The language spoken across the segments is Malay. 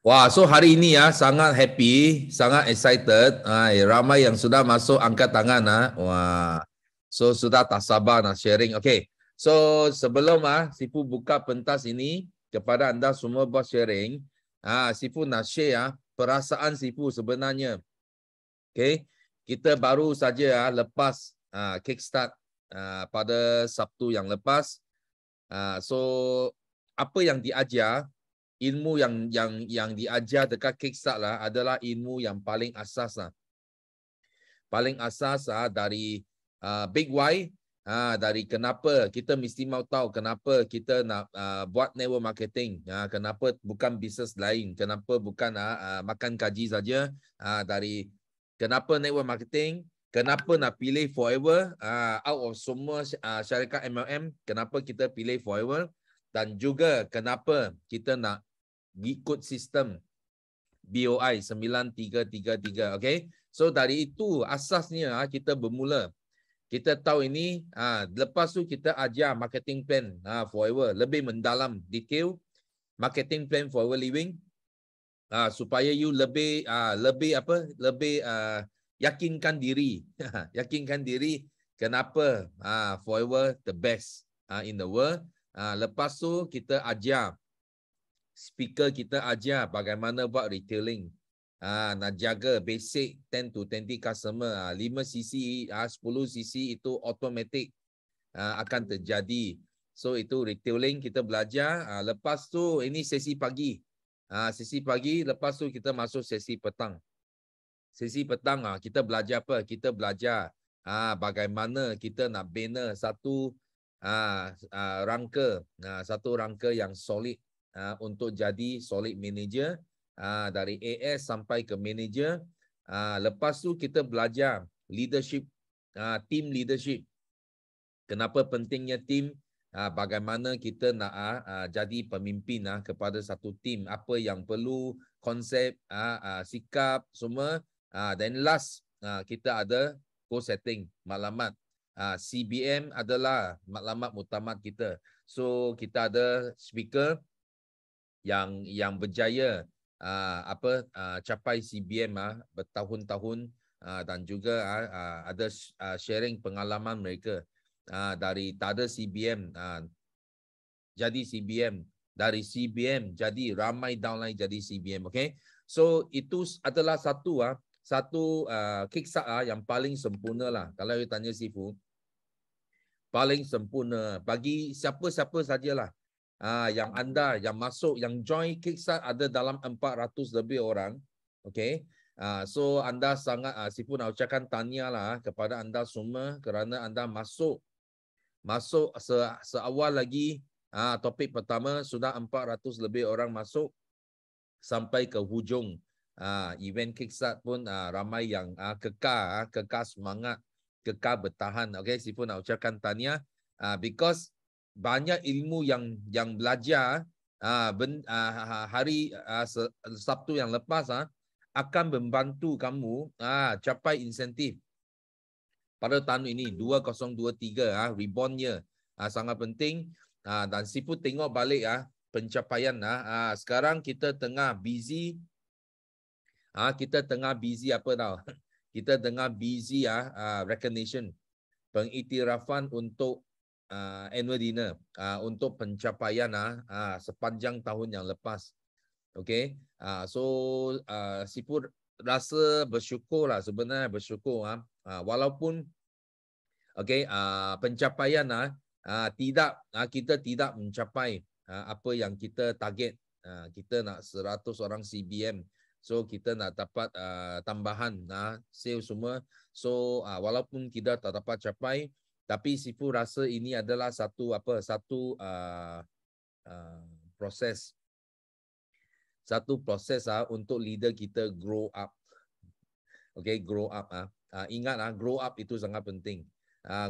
Wah, so hari ini ya sangat happy, sangat excited. Ramai yang sudah masuk angkat tangan. Wah, so sudah tak sabar nak sharing. Okay, so sebelum Sifu buka pentas ini kepada anda semua buat sharing. Sifu nak share perasaan Sifu sebenarnya. Okay, kita baru saja lepas kickstart pada Sabtu yang lepas. So apa yang diajar? Ilmu yang diajar dekat Kickstart lah adalah ilmu yang paling asas lah. Paling asas dari Big Why, dari kenapa kita mesti mau tahu kenapa kita nak buat network marketing, kenapa bukan bisnes lain, kenapa bukan makan gaji saja, dari kenapa network marketing, kenapa nak pilih Forever out of semua syarikat MLM, kenapa kita pilih Forever, dan juga kenapa kita nak ikut sistem BOI 9333. Okay, so dari itu asasnya kita bermula. Kita tahu ini, lepas tu kita ajar marketing plan Forever lebih mendalam detail marketing plan Forever Living, supaya you lebih yakinkan diri yakinkan diri kenapa Forever the best in the world. Lepas tu kita ajar speaker, kita ajar bagaimana buat retailing. Nak jaga basic 10 to 20 customer. 5 cc, 10 cc itu automatic akan terjadi. So itu retailing kita belajar. Lepas tu ini sesi pagi. Sesi pagi, lepas tu kita masuk sesi petang. Sesi petang kita belajar apa? Kita belajar bagaimana kita nak bina satu rangka yang solid untuk jadi solid manager, dari AS sampai ke manager. Lepas tu kita belajar leadership, team leadership. Kenapa pentingnya team? Bagaimana kita nak jadi pemimpin kepada satu team? Apa yang perlu, konsep, sikap semua. Then last kita ada goal setting, maklumat. CBM adalah maklumat muktamad kita. So kita ada speaker yang berjaya capai CBM bertahun-tahun, dan juga ada sharing pengalaman mereka dari tak ada CBM jadi CBM, dari CBM jadi ramai downline jadi CBM. Okay, so itu adalah satu kickstart yang paling sempurna lah. Kalau you tanya Sifu, paling sempurna bagi siapa-siapa sajalah. Yang anda yang masuk, yang join Kickstart ada dalam 400 lebih orang. Okay, so anda sangat Sifu nak ucapkan tahniah lah kepada anda semua kerana anda masuk seawal lagi. Topik pertama sudah 400 lebih orang masuk sampai ke hujung event Kickstart pun ramai yang kekal semangat, kekal bertahan. Okay, Sifu nak ucapkan tahniah because banyak ilmu yang belajar hari Sabtu yang lepas akan membantu kamu capai insentif pada tahun ini 2023 reborn year. Sangat penting. Dan Sifu tengok balik pencapaian. Sekarang kita tengah busy. Kita tengah busy apa tau? Kita tengah busy recognition, pengiktirafan untuk annual dinner, untuk pencapaian sepanjang tahun yang lepas. Okay, so Sifu rasa bersyukur lah, sebenarnya bersyukur walaupun okay, pencapaian kita tidak mencapai apa yang kita target. Kita nak 100 orang CBM, so kita nak dapat tambahan sales semua. So walaupun kita tak dapat capai, tapi Sifu rasa ini adalah satu proses untuk leader kita grow up. Okay, grow up. Ingat grow up itu sangat penting.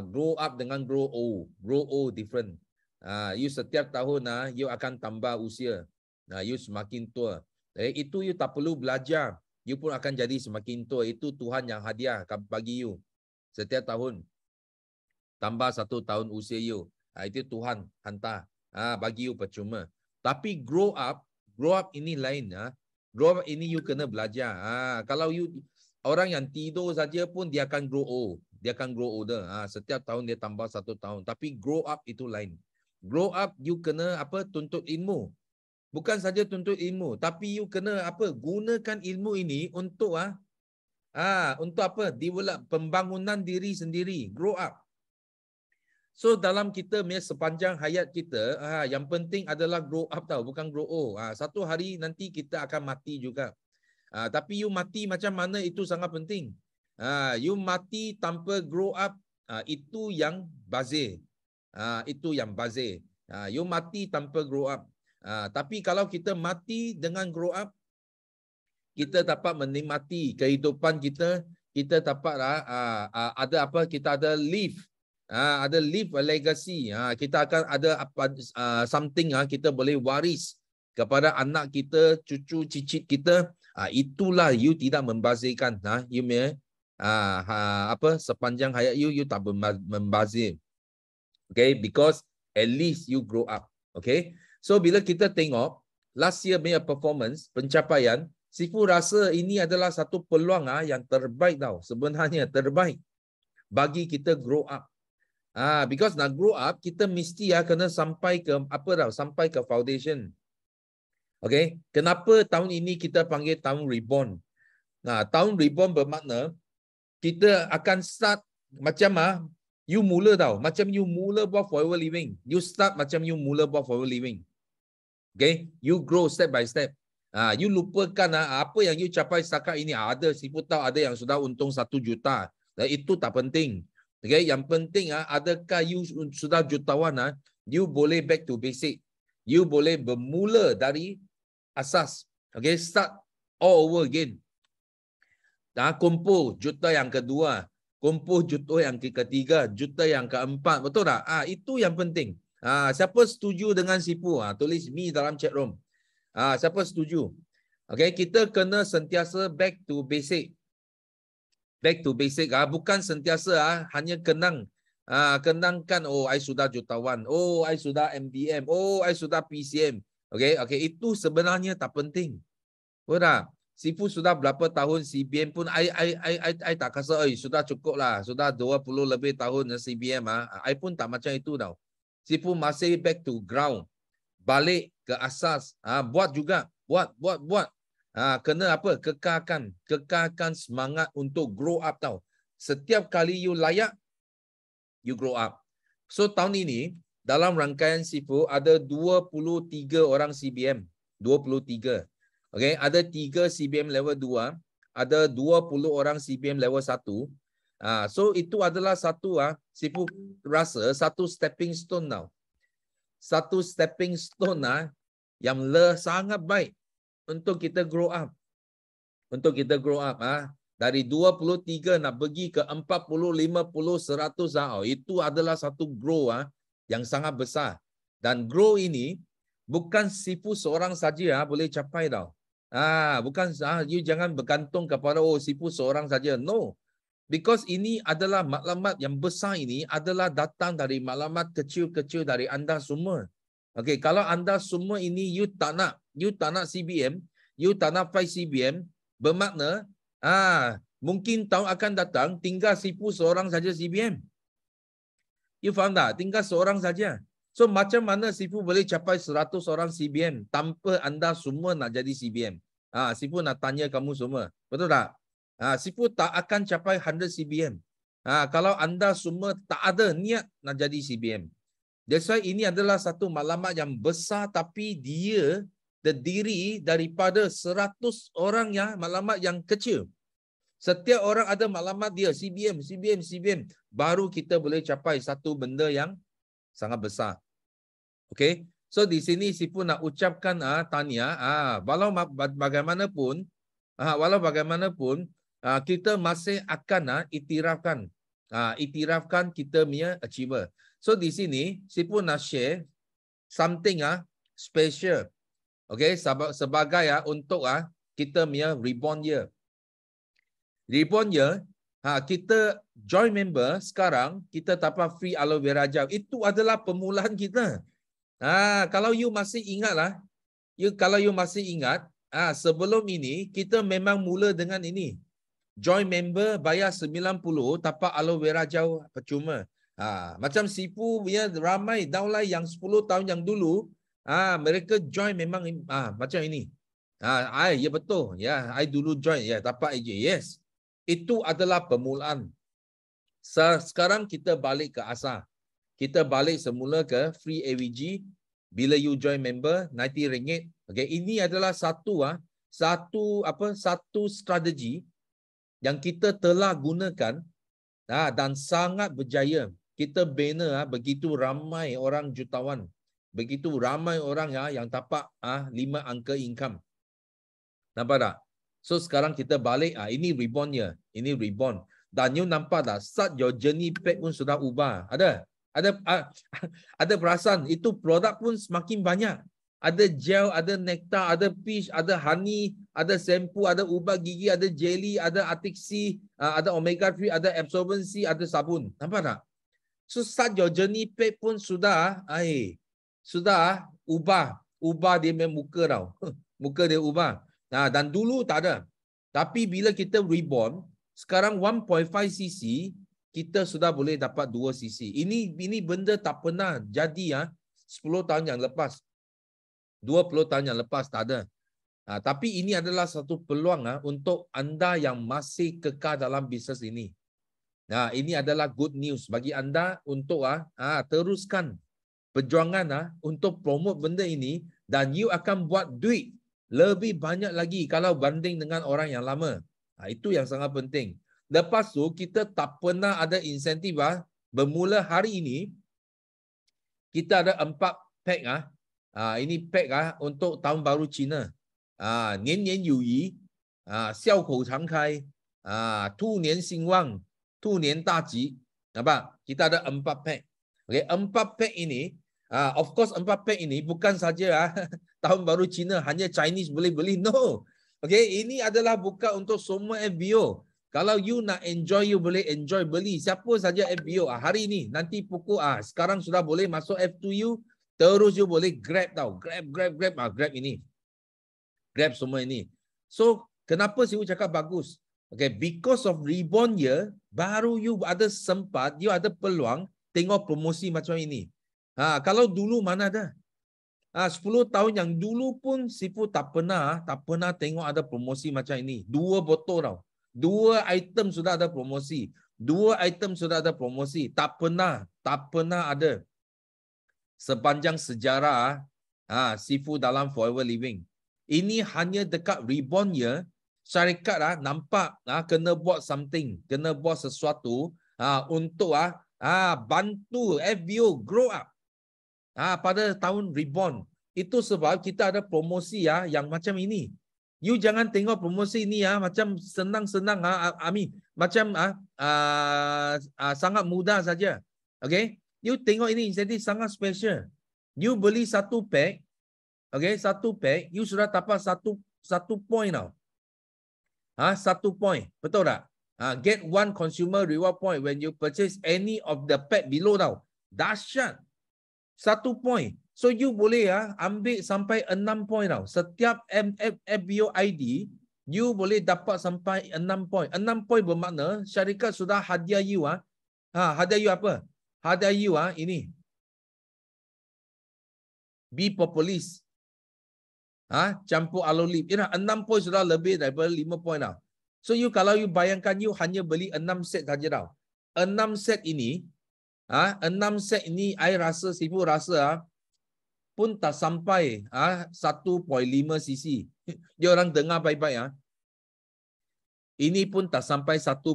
Grow up dengan grow old. Grow old different. You setiap tahun you akan tambah usia. You semakin tua. Itu you tak perlu belajar. You pun akan jadi semakin tua. Itu Tuhan yang hadiah bagi you. Setiap tahun tambah 1 tahun usia you. Itu Tuhan hantar bagi you percuma. Tapi grow up ini lain. Grow up ini you kena belajar. Kalau you orang yang tidur saja pun dia akan grow old. Dia akan grow older. Setiap tahun dia tambah 1 tahun. Tapi grow up itu lain. Grow up you kena tuntut ilmu. Bukan saja tuntut ilmu, tapi you kena gunakan ilmu ini untuk untuk develop pembangunan diri sendiri. Grow up. So dalam kita sepanjang hayat kita, yang penting adalah grow up tau, bukan grow old. Satu hari nanti kita akan mati juga. Tapi you mati macam mana itu sangat penting. You mati tanpa grow up, itu yang bazir. Itu yang bazir. You mati tanpa grow up. Tapi kalau kita mati dengan grow up, kita dapat menikmati kehidupan kita. Kita dapat kita ada live. Ada leave a legacy. Kita akan ada something kita boleh waris kepada anak kita, cucu cicit kita. Itulah you tidak membazirkan. You sepanjang hayat you tak membazir. Okay, because at least you grow up. Okay, so bila kita tengok last year punya performance, pencapaian, Sifu rasa ini adalah satu peluang yang terbaik tau. Sebenarnya terbaik bagi kita grow up. Because nak grow up, kita mesti kena sampai ke sampai ke foundation. Okay, kenapa tahun ini kita panggil tahun reborn? Tahun reborn bermakna kita akan start macam you mula tau. Macam you mula buat forever living. You start macam you mula buat forever living. Okay, you grow step by step. You lupakan apa yang you capai setakat ini. Ada Sifu tahu ada yang sudah untung 1 juta. Itu tak penting. Okay, yang penting adakah you sudah jutawan, you boleh back to basic. You boleh bermula dari asas. Okay, start all over again. Kumpul juta yang kedua, kumpul juta yang ketiga, juta yang keempat. Betul tak? Itu yang penting. Siapa setuju dengan Sifu? Tulis me dalam chat room. Siapa setuju? Okay, kita kena sentiasa back to basic. Back to basic. Bukan sentiasa hanya kenangkan, oh, I sudah jutawan. Oh, I sudah MDM. Oh, I sudah PCM. Okay, itu sebenarnya tak penting. Betul? Sifu sudah berapa tahun CBM pun, I tak rasa, sudah cukup lah. Sudah 20 lebih tahun CBM. I pun tak macam itu tau. Sifu masih back to ground. Balik ke asas. Buat juga. Buat. Kena kekalkan semangat untuk grow up tau. Setiap kali you layak, you grow up. So tahun ini dalam rangkaian Sifu ada 23 orang CBM. 23. Okay, ada 3 CBM level 2, ada 20 orang CBM level 1. So itu adalah satu Sifu rasa satu stepping stone tau. Satu stepping stone yang sangat baik untuk kita grow up. Untuk kita grow up. Dari 23 nak pergi ke 40, 50, 100. Itu adalah satu grow yang sangat besar. Dan grow ini bukan Sifu seorang saja boleh capai tau. Bukan you jangan bergantung kepada Sifu seorang saja. No. Because ini adalah maklumat yang besar, ini adalah datang dari maklumat kecil-kecil dari anda semua. Okay, kalau anda semua ini you tak nak CBM, you tak nak fight CBM, bermakna mungkin tahun akan datang tinggal Sifu seorang saja CBM. You faham tak? Tinggal seorang saja. So macam mana Sifu boleh capai 100 orang CBM tanpa anda semua nak jadi CBM? Sifu nak tanya kamu semua. Betul tak? Sifu tak akan capai 100 CBM. Kalau anda semua tak ada niat nak jadi CBM. That's why ini adalah satu maklumat yang besar, tapi dia terdiri daripada 100 orang maklumat yang kecil. Setiap orang ada maklumat dia, CBM. Baru kita boleh capai satu benda yang sangat besar. Okay. So di sini Sifu nak ucapkan tahniah. Walau bagaimanapun, kita masih akan iktirafkan kita punya achiever. So di sini Sifu nak share something special. Okay, sebagai untuk kita punya reborn year. Reborn year, kita join member sekarang, kita dapat free aloe vera gel. Itu adalah permulaan kita. Kalau you masih ingat sebelum ini kita memang mula dengan ini. Join member bayar 90, tapak aloe vera jauh percuma. Macam Sipu punya ramai downline yang 10 tahun yang dulu, mereka join memang macam ini. Ya betul. Ya, I dulu join. Ya, tapak je. Yes. Itu adalah permulaan. Sekarang kita balik ke asal. Kita balik semula ke free AVG. Bila you join member, RM90. Okay, ini adalah satu strategi yang kita telah gunakan dan sangat berjaya. Kita bina begitu ramai orang jutawan. Begitu ramai orang yang tapak 5 angka income. Nampak tak? So sekarang kita balik, ini reborn-nya. Ini reborn. Dan you nampak tak? Start your journey pack pun sudah ubah. Ada perasan, itu produk pun semakin banyak. Ada gel, ada nektar, ada peach, ada honey, ada shampoo, ada ubat gigi, ada jelly, ada Artixi, ada omega 3, ada absorbency, ada sabun. Nampak tak? So start your journey pack pun sudah ubah. Ubah dia punya muka tau. Muka dia ubah. Dan dulu tak ada. Tapi bila kita reborn, sekarang 1.5 cc, kita sudah boleh dapat 2 cc. Ini benda tak pernah jadi 10 tahun yang lepas. 20 tahun yang lepas tak ada. Tapi ini adalah satu peluang untuk anda yang masih kekal dalam bisnes ini. Ini adalah good news bagi anda untuk teruskan perjuangan untuk promote benda ini, dan you akan buat duit lebih banyak lagi kalau banding dengan orang yang lama. Itu yang sangat penting. Lepas tu kita tak pernah ada insentif. Bermula hari ini kita ada 4 pack. Ini pack untuk tahun baru Cina. 年年有余，笑口常开，兔年兴旺，兔年大吉. Nampak? Kita ada 4 pack. Okay, 4 pack ini, of course 4 pack ini bukan saja tahun baru Cina hanya Chinese boleh beli. No. Okay, ini adalah buka untuk semua FBO. Kalau you nak enjoy, you boleh enjoy beli. Siapa saja FBO hari ini, nanti pukul sekarang sudah boleh masuk F2U, terus you boleh grab tau. Grab ini. Grab semua ini. So, kenapa saya cakap bagus? Okay, because of reborn year, baru you ada sempat, you ada peluang tengok promosi macam ini. Kalau dulu mana ada? 10 tahun yang dulu pun Sipu tak pernah tengok ada promosi macam ini. 2 botol tau. 2 item sudah ada promosi. 2 item sudah ada promosi. Tak pernah ada sepanjang sejarah Sifu dalam Forever Living. Ini hanya dekat reborn year, syarikat nampak kena buat something, kena buat sesuatu untuk bantu FBO grow up pada tahun reborn. Itu sebab kita ada promosi yang macam ini. You jangan tengok promosi ini macam senang-senang, macam sangat mudah saja. Okay? You tengok ini insentif sangat special. You beli 1 pack, okay, 1 pack, you sudah dapat satu point tau. 1 point. Betul tak? Get 1 consumer reward point when you purchase any of the pack below tau. Dahsyat. 1 point. So you boleh ambil sampai 6 point tau. Setiap FBO ID, you boleh dapat sampai 6 point. 6 point bermakna syarikat sudah hadiah you hadiah you apa? Hadiah you ini. Be Populis. Campur aloe lip. 6 point sudah lebih daripada 5 point tau. So you kalau you bayangkan you hanya beli 6 set saja tau. 6 set ini, 6 set ini Sifu rasa pun tak sampai 1.5 cc. Dia orang dengar baik-baik Ini pun tak sampai 1.5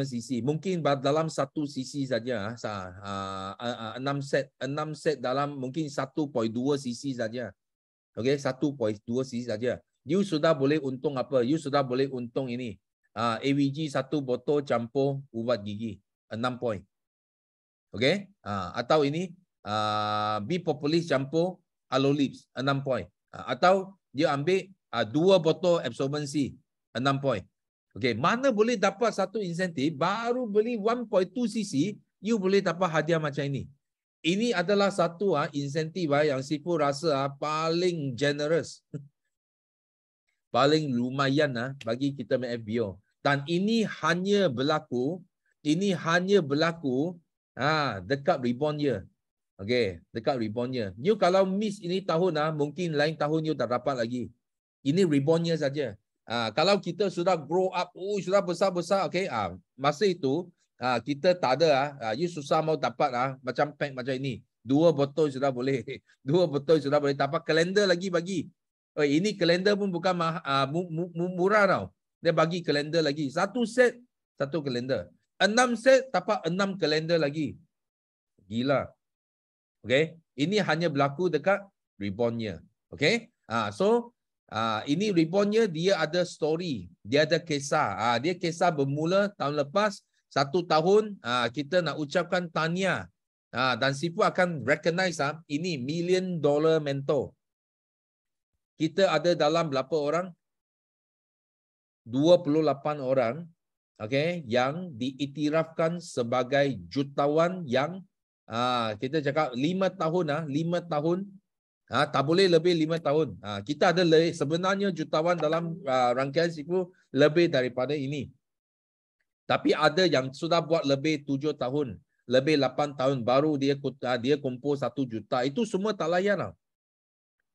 cc. Mungkin dalam 1 cc saja. 6 set dalam mungkin 1.2 cc saja. Okey, 1.2 cc saja. You sudah boleh untung apa? You sudah boleh untung ini. AVG 1 botol campur ubat gigi. 6 point. Okey? Atau ini Be Populis campur aloe lips 6 point. Atau dia ambil 2 botol absorbency 6 point. Okey, mana boleh dapat satu insentif, baru beli 1.2 cc, you boleh dapat hadiah macam ini. Ini adalah satu insentif yang Sifu rasa paling generous. paling lumayan bagi kita FBO. Dan ini hanya berlaku dekat reborn year. Okey, dekat reborn year. You kalau miss ini tahun mungkin lain tahun you tak dapat lagi. Ini reborn year saja. Kalau kita sudah grow up, sudah besar-besar, okey, masa itu kita tak ada you susah mau dapat macam pack macam ini. 2 botol sudah boleh. 2 botol sudah boleh. Dapat kalender lagi bagi. Ini kalender pun bukan murah tau. Dia bagi kalender lagi. 1 set, 1 kalender. 6 set, dapat 6 kalender lagi. Gila. Okay, ini hanya berlaku dekat reborn year. Okay, so ini reborn year dia ada story, dia ada kisah. Dia kisah bermula tahun lepas 1 tahun. Kita nak ucapkan tahniah. Dan Sifu akan recognize ini $1 million mentor. Kita ada dalam berapa orang? 28 orang. Okay, yang diiktirafkan sebagai jutawan yang kita cakap 5 tahun 5 tahun tak boleh lebih 5 tahun. Kita ada sebenarnya jutawan dalam rangkaian Sifu lebih daripada ini. Tapi ada yang sudah buat lebih 7 tahun, lebih 8 tahun baru dia kumpul 1 juta. Itu semua tak layak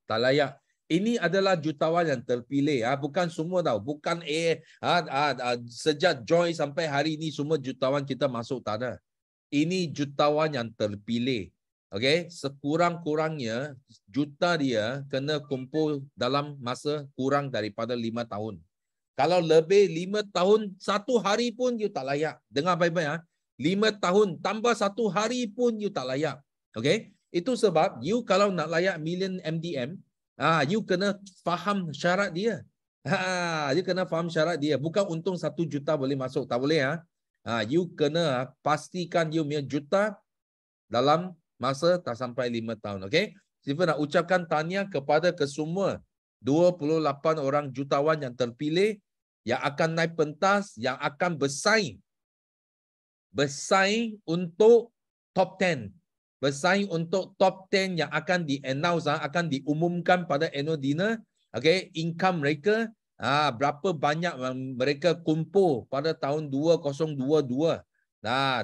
tak layak. Ini adalah jutawan yang terpilih, bukan semua tahu, bukan sejak join sampai hari ini semua jutawan kita masuk, tak ada. Ini jutawan yang terpilih. Okey, sekurang-kurangnya juta dia kena kumpul dalam masa kurang daripada 5 tahun. Kalau lebih 5 tahun, 1 hari pun you tak layak. Dengar baik-baik 5 tahun tambah 1 hari pun you tak layak. Okey, itu sebab you kalau nak layak million MDM, you kena faham syarat dia. You kena faham syarat dia. Bukan untung 1 juta boleh masuk, tak boleh you kena pastikan you punya juta dalam masa tak sampai 5 tahun. Okey, Sifu nak ucapkan tahniah kepada kesemua 28 orang jutawan yang terpilih yang akan naik pentas, yang akan bersaing untuk top 10. Bersaing untuk top 10 yang akan di-announce, akan diumumkan pada annual dinner. Okey, income mereka berapa banyak mereka kumpul pada tahun 2022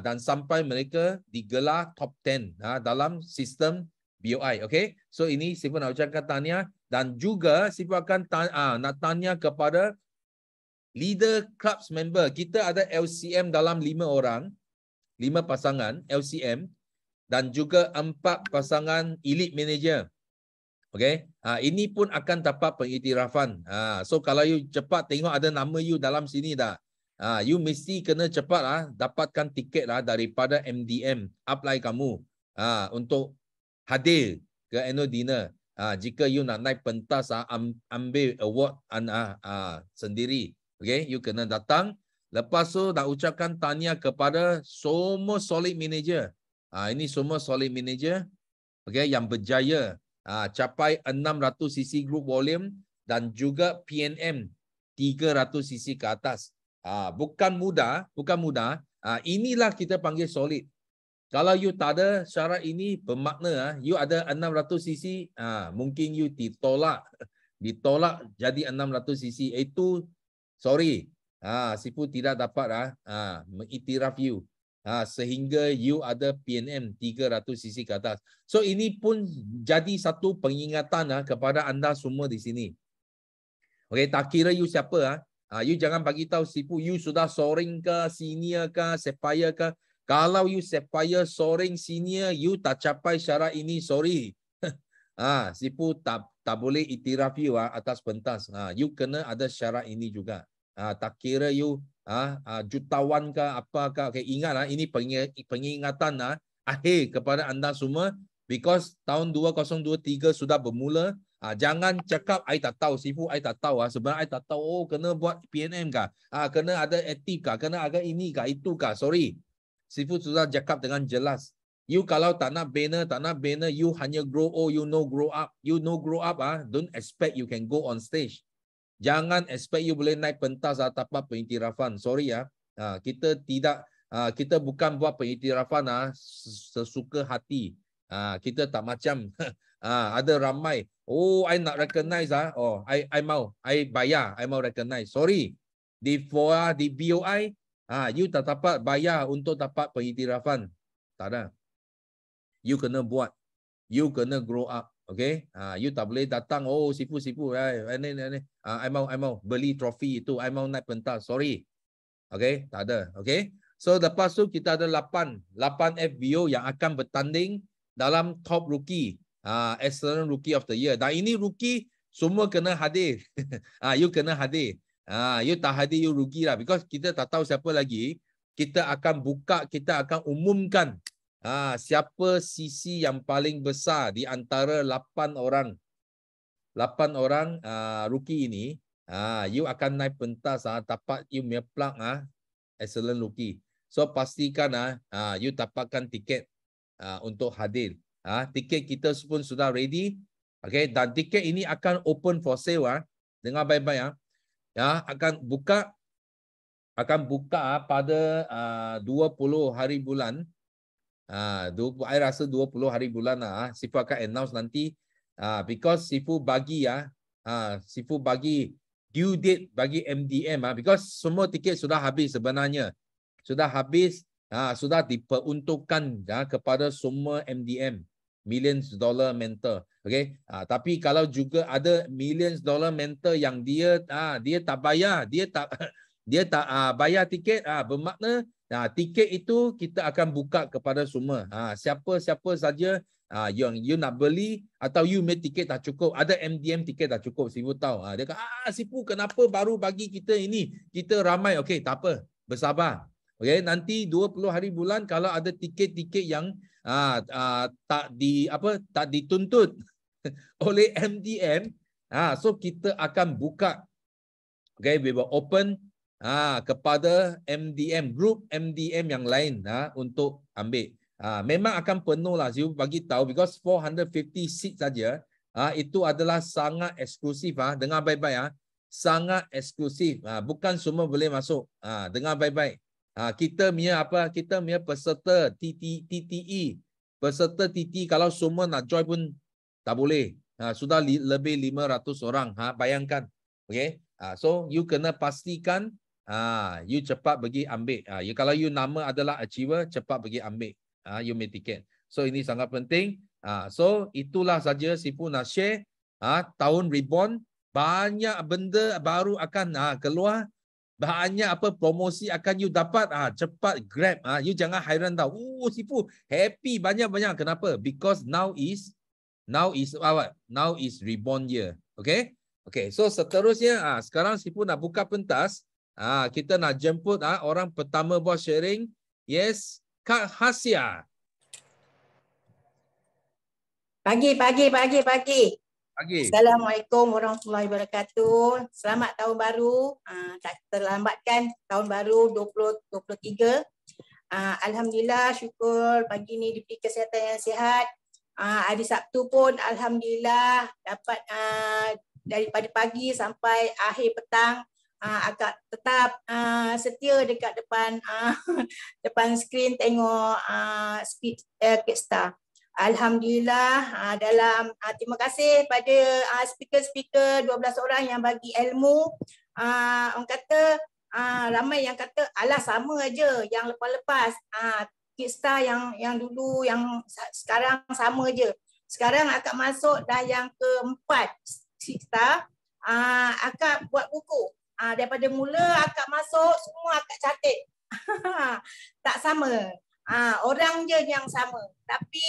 dan sampai mereka digelar top 10 dalam sistem BOI. Okey, so ini Sifu nak ucapkan tahniah dan juga Sifu akan nak tanya kepada leader clubs member. Kita ada LCM dalam 5 orang, 5 pasangan LCM dan juga 4 pasangan elite manager. Okey, ini pun akan dapat pengiktirafan. So kalau you cepat tengok ada nama you dalam sini dah. You mesti kena cepat dapatkan tiket daripada MDM apply kamu untuk hadir ke annual dinner. Jika you nak naik pentas ambil award sendiri. Okey, you kena datang. Lepas tu nak ucapkan tahniah kepada semua solid manager. Ini semua solid manager. Okey, yang berjaya capai 600 cc group volume dan juga PNM 300 cc ke atas. Bukan mudah. Inilah kita panggil solid. Kalau you tak ada syarat ini, bermakna you ada 600 cc, mungkin you ditolak jadi 600 cc. Itu sorry. Sifu tidak dapat mengiktiraf you. Sehingga you ada PNM 300 cc ke atas. So ini pun jadi satu pengingatan kepada anda semua di sini. Okey, tak kira you siapa you jangan bagi tahu Sifu you sudah soaring ke, senior ke, sapphire ke. Kalau you sapphire, soaring, senior, you tak capai syarat ini, sorry. Sifu tak boleh iktiraf you atas pentas. You kena ada syarat ini juga. Tak kira you jutawan ke apakah. Okay, ingat ini pengingatan akhir kepada anda semua, because tahun 2023 sudah bermula. Jangan cakap I tak tahu, Sifu I tak tahu. Sebenarnya I tak tahu kena buat PNM kah, kena ada aktif kah, kena ada ini kah, itu kah. Sorry, Sifu sudah cakap dengan jelas. You kalau tak nak banner, you hanya grow old, you no grow up. You no grow up, don't expect you can go on stage. Jangan expect you boleh naik pentas tanpa pengiktirafan. Sorry kita tidak, kita bukan buat pengiktirafan sesuka hati. Kita tak macam Ada ramai. Oh, I nak recognize Oh, I mau. I bayar. I mau recognize. Sorry. Di FOA, di BOI, you tak dapat bayar untuk dapat pengiktirafan. Tak ada. You kena buat. You kena grow up. Okay? You tak boleh datang, oh, sipu-sipu. I mau beli trofi itu. I mau naik pentas. Sorry. Okay? Tak ada. Okay? So, lepas tu kita ada 8 FBO yang akan bertanding dalam top rookie. Excellent Rookie of the Year. Dan ini rookie semua kena hadir. You kena hadir. You tak hadir, you rugi lah. Because kita tak tahu siapa lagi. Kita akan buka, kita akan umumkan siapa sisi yang paling besar di antara 8 orang rookie ini. You akan naik pentas, dapat you punya plug Excellent Rookie. So pastikan you dapatkan tiket untuk hadir. Tiket kita pun sudah ready. Okay, dan tiket ini akan open for sale. Dengar baik-baik. Akan buka pada 20 hari bulan. I rasa 20 hari bulan Sifu akan announce nanti. Because Sifu bagi due date bagi MDM because semua tiket sudah habis sebenarnya. Sudah habis, sudah diperuntukkan kepada semua MDM. Millions dollar mentor. Okay? Tapi kalau juga ada millions dollar mentor yang dia tak bayar, dia tak bayar tiket, bermakna tiket itu kita akan buka kepada semua. Siapa saja yang you nak beli atau you punya tiket tak cukup, ada MDM tiket tak cukup, Sifu tahu. Dia kata, Sifu kenapa baru bagi kita ini? Kita ramai. Okey, tak apa. Bersabar. Okey, nanti 20 hari bulan kalau ada tiket-tiket yang tak dituntut oleh MDM, so kita akan buka. Okay, we will open kepada MDM, group MDM yang lain untuk ambil. Memang akan penuh lah, Ziu bagi tahu, because 450 seat saja, itu adalah sangat eksklusif. Dengar baik-baik, sangat eksklusif. Bukan semua boleh masuk. Dengar baik-baik. Kita punya peserta TTE, peserta TTE kalau semua nak join pun tak boleh. Sudah lebih 500 orang. Bayangkan. Okay. So you kena pastikan you cepat pergi ambil. Kalau you nama adalah achiever, cepat pergi ambil. You make tiket. So ini sangat penting. So itulah saja Sifu nak share. Tahun Reborn banyak benda baru akan keluar. Banyak promosi akan you dapat. Cepat grab. You jangan hairan tau. Sifu happy banyak-banyak. Kenapa? Because now is what? Now is Reborn year. Okay? Okay, so seterusnya sekarang Sifu nak buka pentas. Kita nak jemput orang pertama buat sharing. Yes, Kak Hasya. Pagi. Assalamualaikum warahmatullahi wabarakatuh. Selamat tahun baru. Tak terlambatkan tahun baru 2023. Alhamdulillah, syukur pagi ni diberi kesihatan yang sihat. Hari Sabtu pun alhamdulillah dapat daripada pagi sampai akhir petang agak tetap setia dekat depan depan skrin tengok speed Kickstar. Alhamdulillah, terima kasih pada speaker-speaker 12 orang yang bagi ilmu. Orang kata ramai yang kata alah sama aja yang lepas-lepas. Kickstar yang dulu yang sekarang sama aje. Sekarang akak masuk dah yang keempat Kickstar. Akak buat buku. Daripada mula akak masuk semua akak catat. Tak sama. Orang je yang sama, tapi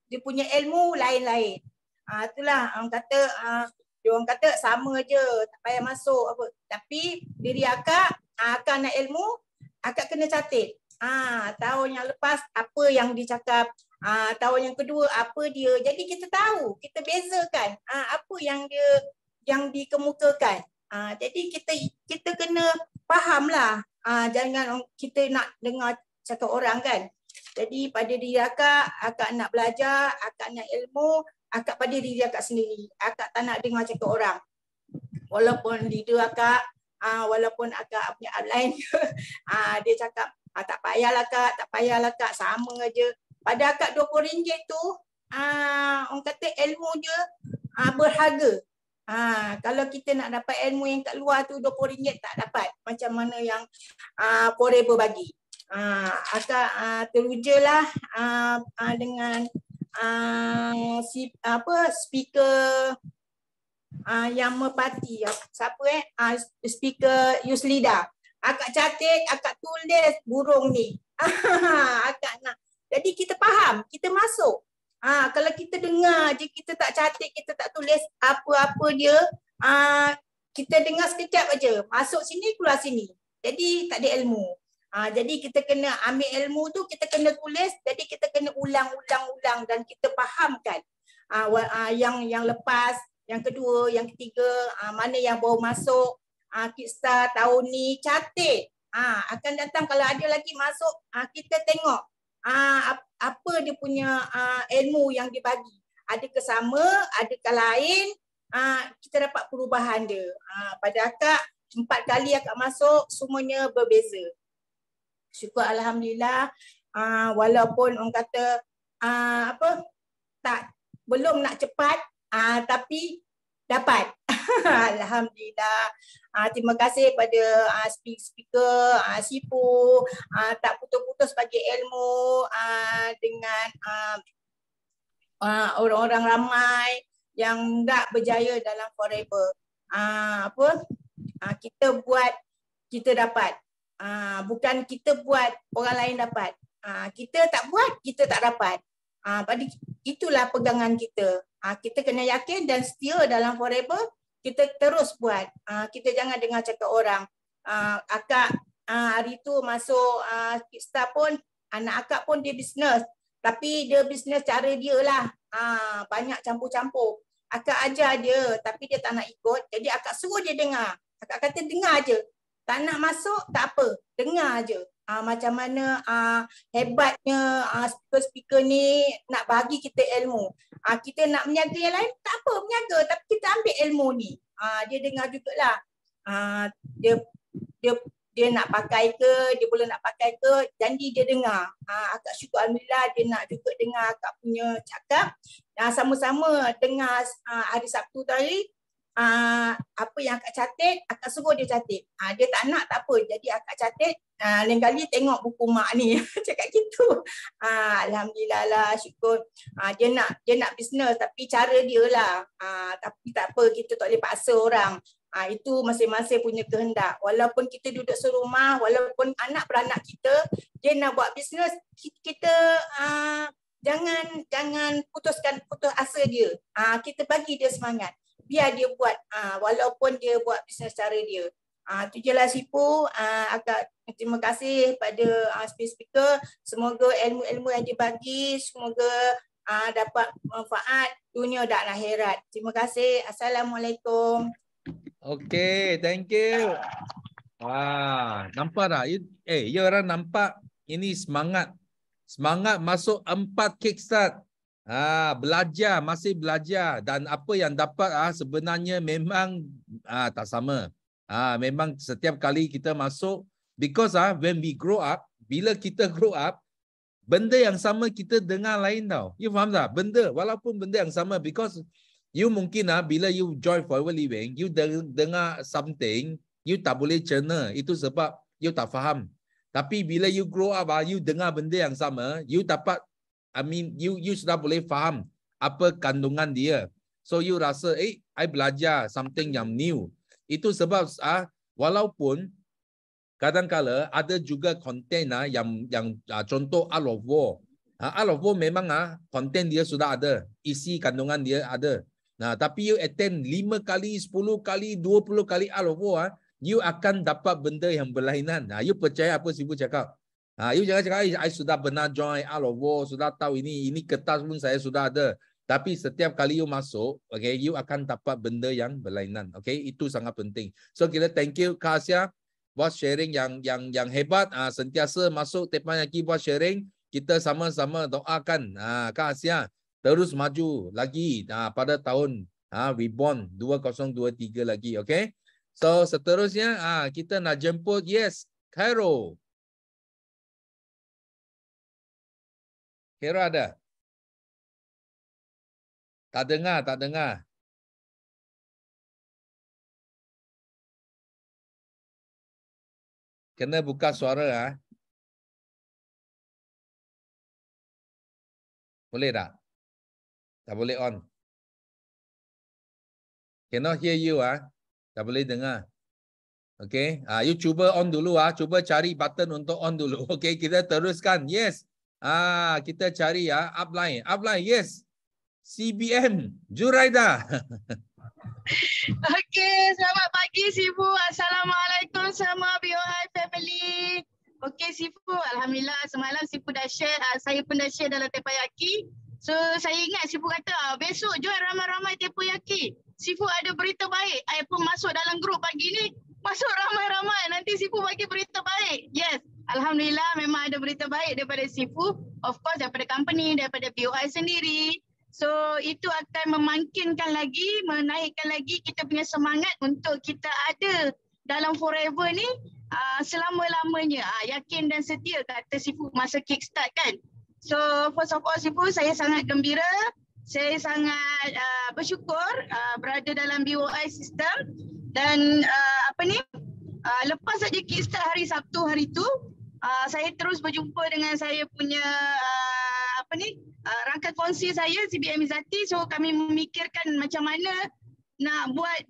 dia punya ilmu lain-lain. Itulah orang kata sama je, tak payah masuk apa. Tapi diri akak nak ilmu, akak kena catat. Tahun yang lepas apa yang dicakap, tahun yang kedua apa dia. Jadi kita tahu, kita bezakan apa yang dikemukakan. Jadi kita kena fahamlah. Jangan kita nak dengar cakap orang kan. Jadi pada diri akak nak belajar, akak nak ilmu, akak pada diri akak sendiri. Akak tak nak dengar cakap orang. Walaupun leader akak, walaupun akak punya upline, dia cakap tak payahlah kak, sama aja. Pada akak RM20 tu, orang kata ilmu dia berharga. Kalau kita nak dapat ilmu yang kat luar tu RM20 tak dapat. Macam mana yang Forever bagi. Akak terujalah dengan speaker yang merpati. Siapa speaker Yuslida. Akak catat, akak tulis burung ni. Akak nak. Jadi kita faham, kita masuk. Kalau kita dengar je, kita tak catat, kita tak tulis apa-apa dia, kita dengar sekejap aja. Masuk sini, keluar sini. Jadi tak ada ilmu. Jadi kita kena ambil ilmu tu, kita kena tulis, jadi kita kena ulang dan kita fahamkan yang lepas, yang kedua, yang ketiga, mana yang baru masuk, Kickstar tahun ni, catat. Akan datang kalau ada lagi masuk, kita tengok apa dia punya ilmu yang dibagi. Adakah sama, adakah lain, kita dapat perubahan dia. Pada akak, 4 kali akak masuk, semuanya berbeza. Syukur Alhamdulillah, walaupun orang kata belum nak cepat, tapi dapat. Alhamdulillah. Terima kasih pada speaker Sipu, tak putus-putus bagi ilmu dengan orang-orang ramai yang tak berjaya dalam Forever. Kita buat, kita dapat. Bukan kita buat, orang lain dapat. Kita tak buat, kita tak dapat. Pada itulah pegangan kita. Kita kena yakin dan setia dalam Forever. Kita terus buat. Kita jangan dengar cakap orang. Akak hari tu masuk Kickstar pun, anak akak pun dia bisnes. Tapi dia bisnes cara dia lah. Banyak campur-campur. Akak ajar dia, tapi dia tak nak ikut. Jadi akak suruh dia dengar. Akak kata dengar je. Tak nak masuk, tak apa. Dengar je. Macam mana hebatnya speaker-speaker ni nak bagi kita ilmu. Kita nak menyaga yang lain, tak apa menyaga. Tapi kita ambil ilmu ni. Dia dengar jugalah. Dia nak pakai ke, dia boleh nak pakai ke, janji dia dengar. Akak syukur Alhamdulillah dia nak juga dengar akak punya cakap. Sama-sama dengar hari Sabtu tadi. Apa yang akak catat, akak suruh dia catat. Dia tak nak, tak apa. Jadi akak catat, lain kali tengok buku mak ni. Cakap gitu. Alhamdulillah lah, syukur. Dia nak bisnes tapi cara dia lah. Tapi tak apa, kita tak boleh paksa orang. Itu masing-masing punya kehendak. Walaupun kita duduk serumah, walaupun anak beranak kita, dia nak buat bisnes, kita jangan putus asa dia. Kita bagi dia semangat. Biar dia buat, walaupun dia buat bisnes cara dia. Itu je lah Sipu. Akak terima kasih pada speaker. Semoga ilmu-ilmu yang dibagi, semoga dapat manfaat dunia dan akhirat. Terima kasih. Assalamualaikum. Okay, thank you. Nampak tak? Ya orang nampak ini semangat. Semangat masuk 4 kickstart. Belajar, masih belajar. Dan apa yang dapat sebenarnya memang tak sama. Memang setiap kali kita masuk, because when we grow up, bila kita grow up, benda yang sama kita dengar lain tau. You faham tak? Walaupun benda yang sama, because you mungkin bila you join Forever Living, you dengar something, you tak boleh cerna. Itu sebab you tak faham. Tapi bila you grow up, you dengar benda yang sama, you dapat, you sudah boleh faham apa kandungan dia. So you rasa, I belajar something yang new. Itu sebab walaupun kadang-kala ada juga konten yang contoh Art of War. Art of War memang konten dia sudah ada, isi kandungan dia ada. Tapi you attend 5 kali, 10 kali, 20 kali Art of War, you akan dapat benda yang berlainan. You percaya apa Sibu cakap? You jangan cakap, I sudah pernah join Art of War, sudah tahu ini kertas pun saya sudah ada. Tapi setiap kali you masuk, okay, you akan dapat benda yang berlainan. Okay, itu sangat penting. So kita thank you Kak Asia buat sharing yang hebat. Sentiasa masuk Teppanyaki buat sharing. Kita sama-sama doakan Kak Asia terus maju lagi pada tahun Reborn 2023 lagi. Okay. So seterusnya kita nak jemput Cairo. Cairo ada? Tak dengar, tak dengar. Kena buka suara ah. Boleh tak? Tak boleh on. Cannot hear you ah. Tak boleh dengar. Okay. You cuba on dulu ah. Cuba cari button untuk on dulu. Okay, kita teruskan. Yes. Kita cari ya upline. Upline, yes. CBM Juraida. Okey, selamat pagi Sifu. Assalamualaikum semua BOI family. Okey Sifu, alhamdulillah semalam Sifu dah share, saya pun dah share dalam Tepayaki. So saya ingat Sifu kata besok join ramai-ramai Tepayaki. Sifu ada berita baik. Saya pun masuk dalam grup pagi ni. Masuk ramai-ramai. Nanti Sifu bagi berita baik. Yes. Alhamdulillah memang ada berita baik daripada Sifu. Of course daripada company, daripada BOI sendiri. So itu akan memangkinkan lagi, menaikkan lagi kita punya semangat untuk kita ada dalam Forever ni selama-lamanya. Yakin dan setia kata Sifu masa kickstart kan. So first of all Sifu, saya sangat gembira. Saya sangat bersyukur berada dalam BOI system dan lepas saja kickstart hari Sabtu hari tu, saya terus berjumpa dengan saya punya rangka kongsi saya CBM Izzati. So kami memikirkan macam mana nak buat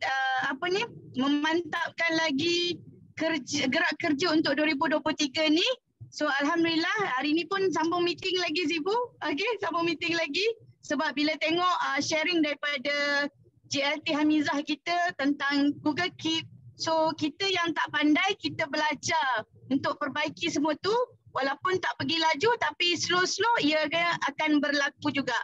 memantapkan lagi gerak kerja untuk 2023 ni. So alhamdulillah hari ni pun sambung meeting lagi Sifu. Okey, sambung meeting lagi sebab bila tengok sharing daripada JLT Hamizah kita tentang Google Keep. So kita yang tak pandai kita belajar untuk perbaiki semua tu. Walaupun tak pergi laju tapi slow-slow ia akan berlaku juga.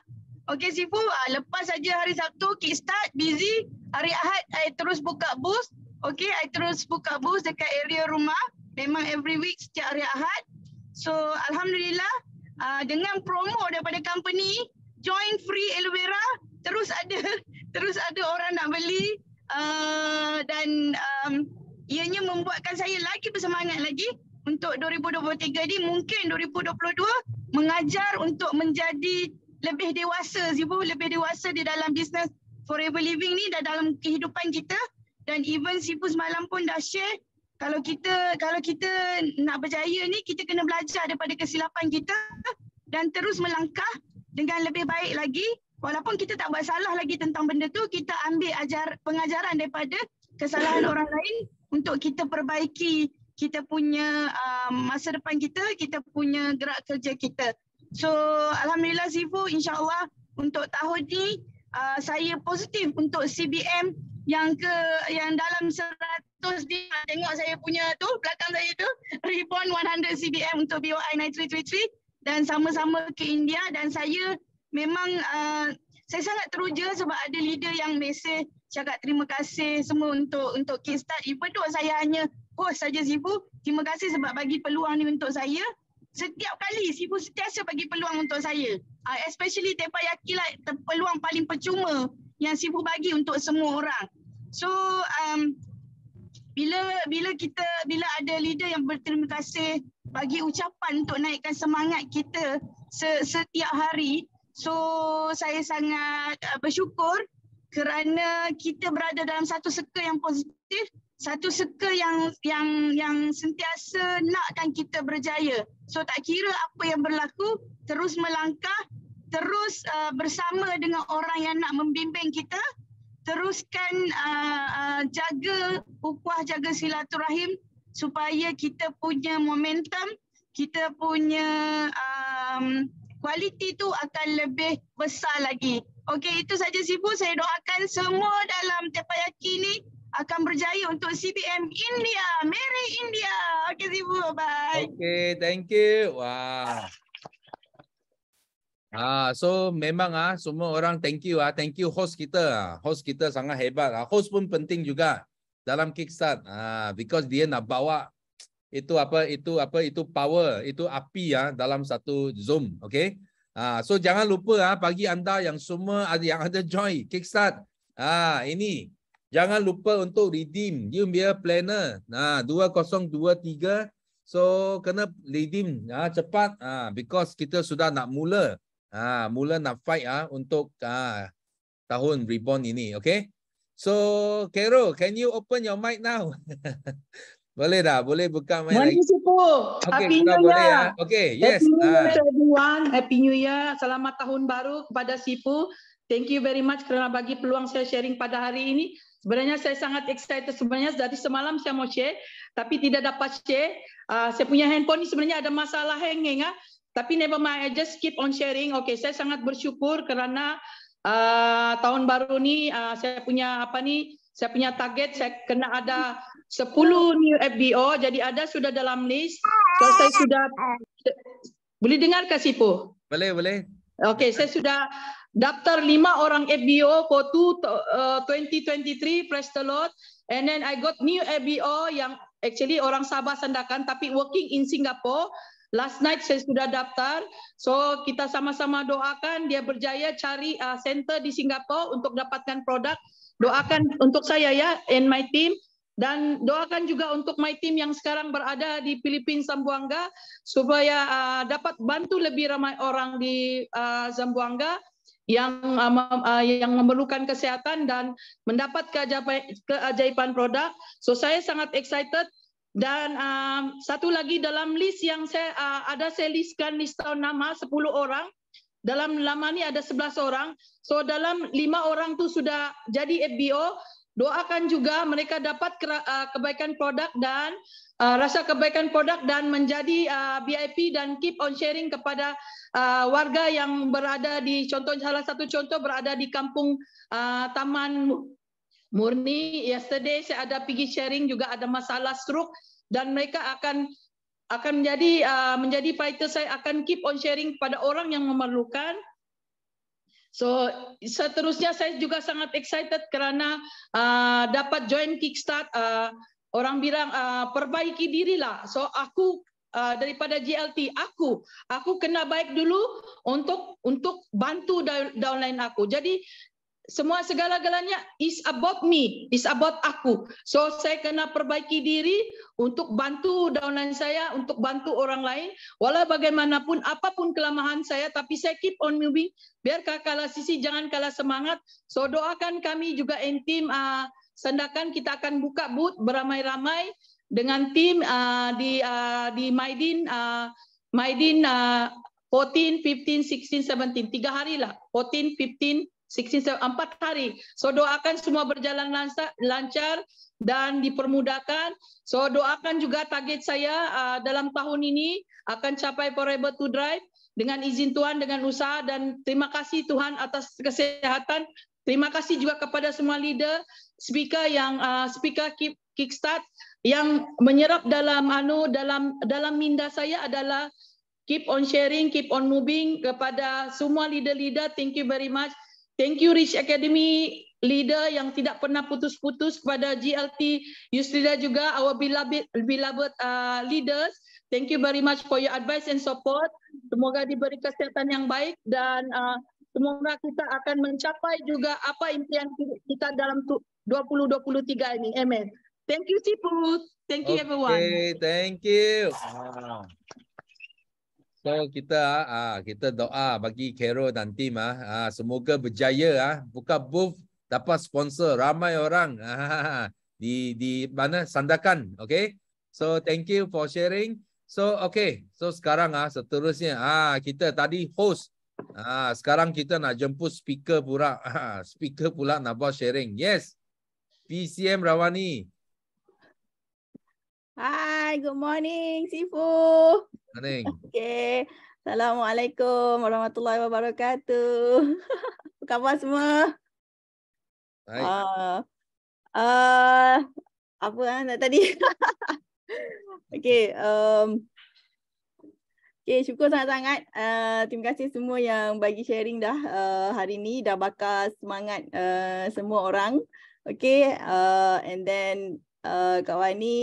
Okey Sifu, lepas saja hari Sabtu kickstart busy, hari Ahad I terus buka booth. Okey, I terus buka booth dekat area rumah. Memang every week setiap hari Ahad. So alhamdulillah dengan promo daripada company join free aloe vera terus ada orang nak beli dan ianya membuatkan saya lagi bersemangat lagi. Untuk 2023 ni mungkin 2022 mengajar untuk menjadi lebih dewasa Sifu, lebih dewasa di dalam bisnes Forever Living ni dan dalam kehidupan kita. Dan even Sifu semalam pun dah share kalau kita nak berjaya ni kita kena belajar daripada kesilapan kita dan terus melangkah dengan lebih baik lagi. Walaupun kita tak buat salah lagi tentang benda tu, kita ambil pengajaran daripada kesalahan orang lain untuk kita perbaiki kita punya masa depan kita punya gerak kerja kita. So alhamdulillah Sifu, insyaAllah untuk tahun ni saya positif untuk CBM yang dalam 100 ni. Tengok saya punya tu belakang saya tu Reborn 100 CBM untuk BOI 9333 dan sama-sama ke India. Dan saya memang saya sangat teruja sebab ada leader yang mesej cakap terima kasih semua untuk kickstart. Even though saya hanya host saja Sifu, terima kasih sebab bagi peluang ni untuk saya. Setiap kali Sifu sentiasa bagi peluang untuk saya. Especially Tepayaki lah peluang paling percuma yang Sifu bagi untuk semua orang. So bila ada leader yang berterima kasih bagi ucapan untuk naikkan semangat kita setiap hari, so saya sangat bersyukur kerana kita berada dalam satu circle yang positif, satu circle yang sentiasa nakkan kita berjaya. So tak kira apa yang berlaku, terus melangkah, terus bersama dengan orang yang nak membimbing kita, teruskan jaga ukhuwah, jaga silaturahim supaya kita punya momentum, kita punya kualiti tu akan lebih besar lagi. Okey, itu saja Sifu. Saya doakan semua dalam Tepayaki ni akan berjaya untuk CBM India. Merry India. Okey Sifu, bye. Okey, thank you. Wah. So memang semua orang thank you host kita. Host kita sangat hebat. Host pun penting juga dalam kickstart. Because dia nak bawa itu power, itu api dalam satu Zoom, okey. So jangan lupa bagi anda yang semua yang ada join kickstart. Ini jangan lupa untuk redeem you punya planner. 2023. So kena redeem cepat because kita sudah nak mula nak fight untuk tahun Reborn ini. Okay. So, Carol, can you open your mic now? Boleh dah, boleh buka mic lagi. Morning, Sipu. Okay, Happy sudah New boleh Year. ya. Okay, yes. Happy New Year to everyone. Happy New Year. Selamat tahun baru kepada Sipu. Thank you very much kerana bagi peluang saya sharing pada hari ini. Sebenarnya saya sangat excited sebenarnya dari semalam saya mau share tapi tidak dapat share. Saya punya handphone ni sebenarnya ada masalah hanging tapi never mind, I just keep on sharing. Okay, saya sangat bersyukur kerana tahun baru ni saya punya saya punya target saya kena ada 10 new FBO, jadi ada sudah dalam list. So saya sudah boleh dengar ke Sipu? Boleh. Okay, saya sudah daftar 5 orang FBO for 2023, praise the Lord. And then I got new FBO yang actually orang Sabah Sandakan tapi working in Singapore. Last night saya sudah daftar. So kita sama-sama doakan dia berjaya cari center di Singapore untuk dapatkan produk. Doakan untuk saya ya and my team. Dan doakan juga untuk my team yang sekarang berada di Filipina Zamboanga supaya dapat bantu lebih ramai orang di Zamboanga yang memerlukan kesehatan dan mendapat keajaiban produk. So saya sangat excited. Dan satu lagi dalam list yang saya listkan list tahun nama 10 orang. Dalam lama ni ada 11 orang. So dalam 5 orang tu sudah jadi FBO. Doakan juga mereka dapat kebaikan produk dan rasa kebaikan produk dan menjadi VIP dan keep on sharing kepada warga yang berada di salah satu contoh berada di kampung Taman Murni. Yesterday saya ada pergi sharing juga ada masalah stroke dan mereka akan menjadi fighter. Saya akan keep on sharing kepada orang yang memerlukan. So seterusnya saya juga sangat excited kerana dapat join Kickstart. Orang bilang perbaiki dirilah. So aku daripada GLT aku kena baik dulu untuk bantu downline aku. Jadi segala-galanya is about me, is about aku. So saya kena perbaiki diri untuk bantu downline saya, untuk bantu orang lain. Walau bagaimanapun, apapun kelemahan saya, tapi saya keep on moving. Biar kalah sisi, jangan kalah semangat. So doakan kami juga in team Sandakan, kita akan buka booth beramai-ramai dengan tim di Maidin 14, 15, 16, 17. 3 hari lah. 14, 15, 16, 4 hari. So doakan semua berjalan lancar dan dipermudahkan. So doakan juga target saya dalam tahun ini akan capai Forever to Drive dengan izin Tuhan, dengan usaha, dan terima kasih Tuhan atas kesehatan. Terima kasih juga kepada semua leader, speaker Kickstart yang menyerap dalam minda saya adalah keep on sharing, keep on moving. Kepada semua leader-leader, thank you very much. Thank you Rich Academy leader yang tidak pernah putus-putus, kepada GLT Yusrila juga, our beloved leaders. Thank you very much for your advice and support. Semoga diberi kesehatan yang baik dan semoga kita akan mencapai juga apa impian kita dalam 2023 ini. Amen. Thank you Sipu. Thank you everyone. Okay, thank you. So kita doa bagi Carol dan tim semoga berjaya buka booth, dapat sponsor ramai orang di mana Sandakan. Okay, so thank you for sharing. So okay, so sekarang seterusnya kita tadi host, sekarang kita nak jemput speaker pula. Speaker pula nak buat sharing. Yes, PCM Rawani. Hi, good morning, Sifu. Morning. Okay. Assalamualaikum warahmatullahi wabarakatuh. Apa khabar semua? Baik. Apa tadi? Okay. Okay, syukur sangat-sangat. Terima kasih semua yang bagi sharing dah hari ni, dah bakar semangat semua orang. Okay. And then kawan ni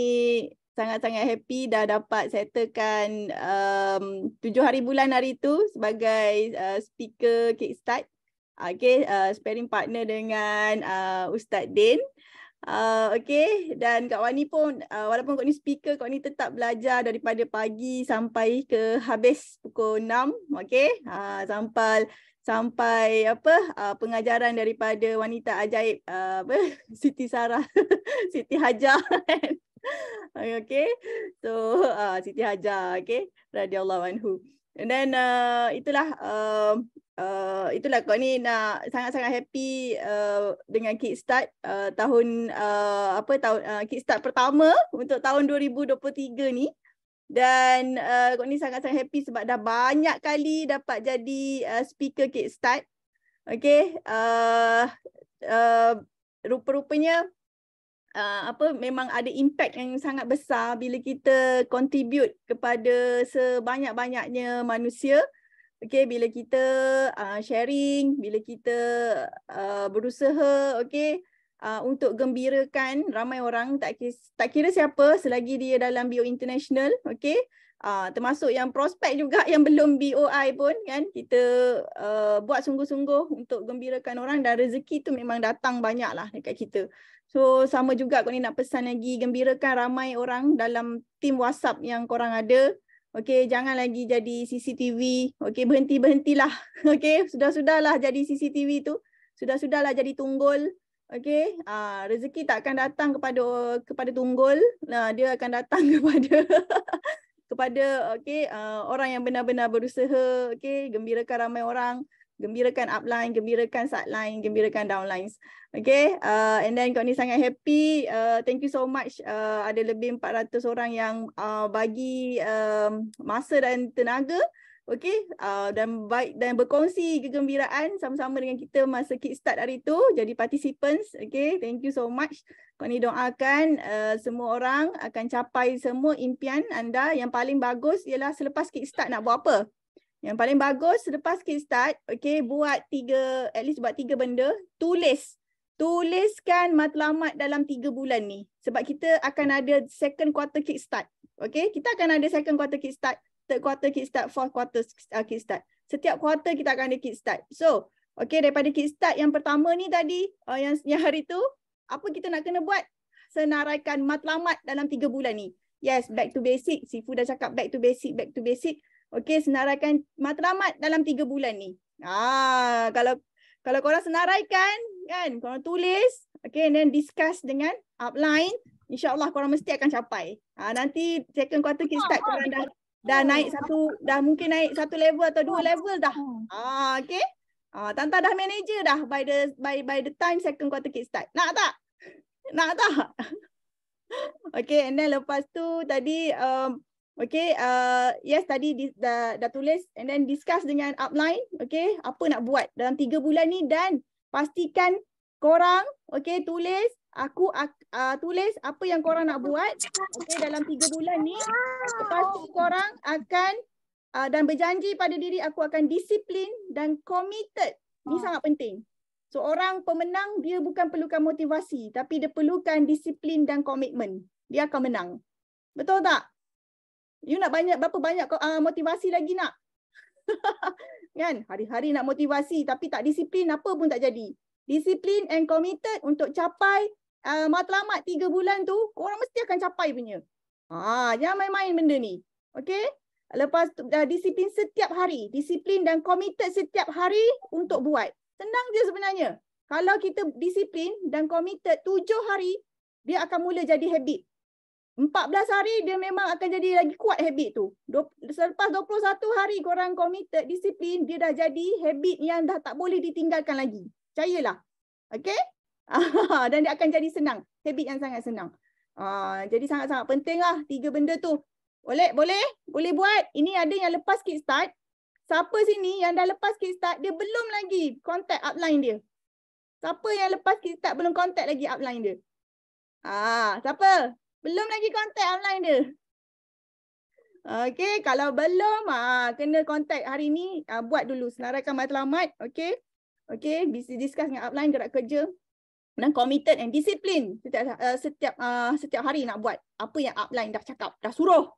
sangat-sangat happy dah dapat settlekan 7 hari bulan hari tu sebagai speaker Kickstart. Okay, sparring partner dengan Ustaz Din. Okay, dan Kak Wani pun walaupun Kak ni speaker, Kak ni tetap belajar daripada pagi sampai ke habis pukul 6. Okay, sampai pengajaran daripada wanita ajaib Siti Sarah Siti Hajar. Okay, so Siti Hajar, okay, radhiyallahu anhu. And then itulah kau ni nak sangat-sangat happy dengan Kickstart tahun Kickstart pertama untuk tahun 2023 ni. Dan kau ni sangat-sangat happy sebab dah banyak kali dapat jadi speaker Kickstart. Okay, rupa-rupanya memang ada impact yang sangat besar bila kita contribute kepada sebanyak-banyaknya manusia. Okay, bila kita sharing, bila kita berusaha, okay, untuk gembirakan ramai orang, tak kira siapa, selagi dia dalam BO International, okay, termasuk yang prospek juga yang belum BOI pun kan, kita buat sungguh-sungguh untuk gembirakan orang, dan rezeki tu memang datang banyak lah dekat kita. So sama juga kau ni nak pesan lagi, gembirakan ramai orang dalam tim WhatsApp yang korang ada. Okay, jangan lagi jadi CCTV. Okay, berhentilah. Okay, sudah-sudahlah jadi CCTV tu. Sudah-sudahlah jadi tunggul. Okay, rezeki tak akan datang kepada tunggul. Dia akan datang kepada okay, orang yang benar-benar berusaha. Okay, gembirakan ramai orang. Gembirakan upline, gembirakan sideline, gembirakan downlines. Okay, and then kau ni sangat happy. Thank you so much. Ada lebih 400 orang yang bagi masa dan tenaga. Okay, dan berkongsi kegembiraan sama-sama dengan kita masa Kickstart hari tu. Jadi participants, okay, thank you so much. Kau ni doakan semua orang akan capai semua impian anda. Yang paling bagus ialah selepas Kickstart nak buat apa? Yang paling bagus selepas Kickstart, okay, at least buat 3 benda. Tuliskan matlamat dalam 3 bulan ni. Sebab kita akan ada second quarter Kickstart. Okay, kita akan ada second quarter Kickstart, third quarter Kickstart, fourth quarter Kickstart. Setiap quarter kita akan ada Kickstart. So, okay, daripada Kickstart yang pertama ni tadi, yang hari tu, apa kita nak kena buat? Senaraikan matlamat dalam 3 bulan ni. Yes, back to basic. Sifu dah cakap back to basic, back to basic. Okay, senaraikan matlamat dalam 3 bulan ni. Kalau korang senaraikan, kan, korang tulis, okay, and then discuss dengan upline, insyaAllah korang mesti akan capai. Nanti second quarter Kickstart korang dah naik dah mungkin naik 1 level atau 2 level dah. Okay. Tanta dah manager dah by the time second quarter Kickstart. Nak tak? Nak tak? Okay, and then lepas tu tadi okay, yes, tadi dah tulis and then discuss dengan upline, okay, apa nak buat dalam 3 bulan ni, dan pastikan korang, okay, tulis apa yang korang nak buat, okay, dalam 3 bulan ni. Lepas tu korang akan dan berjanji pada diri, aku akan disiplin dan committed. Ni sangat penting. So orang pemenang dia bukan perlukan motivasi, tapi dia perlukan disiplin dan komitmen. Dia akan menang. Betul tak? You nak berapa banyak motivasi lagi nak? Kan? Hari-hari nak motivasi tapi tak disiplin, apa pun tak jadi. Disiplin and committed untuk capai matlamat 3 bulan tu, korang mesti akan capai punya. Jangan main-main benda ni. Okay? Lepas tu disiplin setiap hari. Disiplin dan committed setiap hari untuk buat. Senang je sebenarnya. Kalau kita disiplin dan committed 7 hari, dia akan mula jadi habit. 14 hari dia memang akan jadi lagi kuat habit tu. Selepas 21 hari korang committed, disiplin, dia dah jadi habit yang dah tak boleh ditinggalkan lagi. Percayalah. Okay? Dan dia akan jadi senang. Habit yang sangat senang. Jadi sangat-sangat penting lah 3 benda tu. Boleh buat. Ini ada yang lepas Kickstart. Siapa sini yang dah lepas Kickstart, dia belum lagi contact upline dia? Siapa yang lepas Kickstart belum contact lagi upline dia? Siapa? Belum lagi contact upline dia. Okay, kalau belum, kena contact hari ni, buat dulu, senaraikan matlamat, okay. Okay, bisa discuss dengan upline, gerak kerja, dan committed and discipline setiap hari nak buat apa yang upline dah cakap, dah suruh.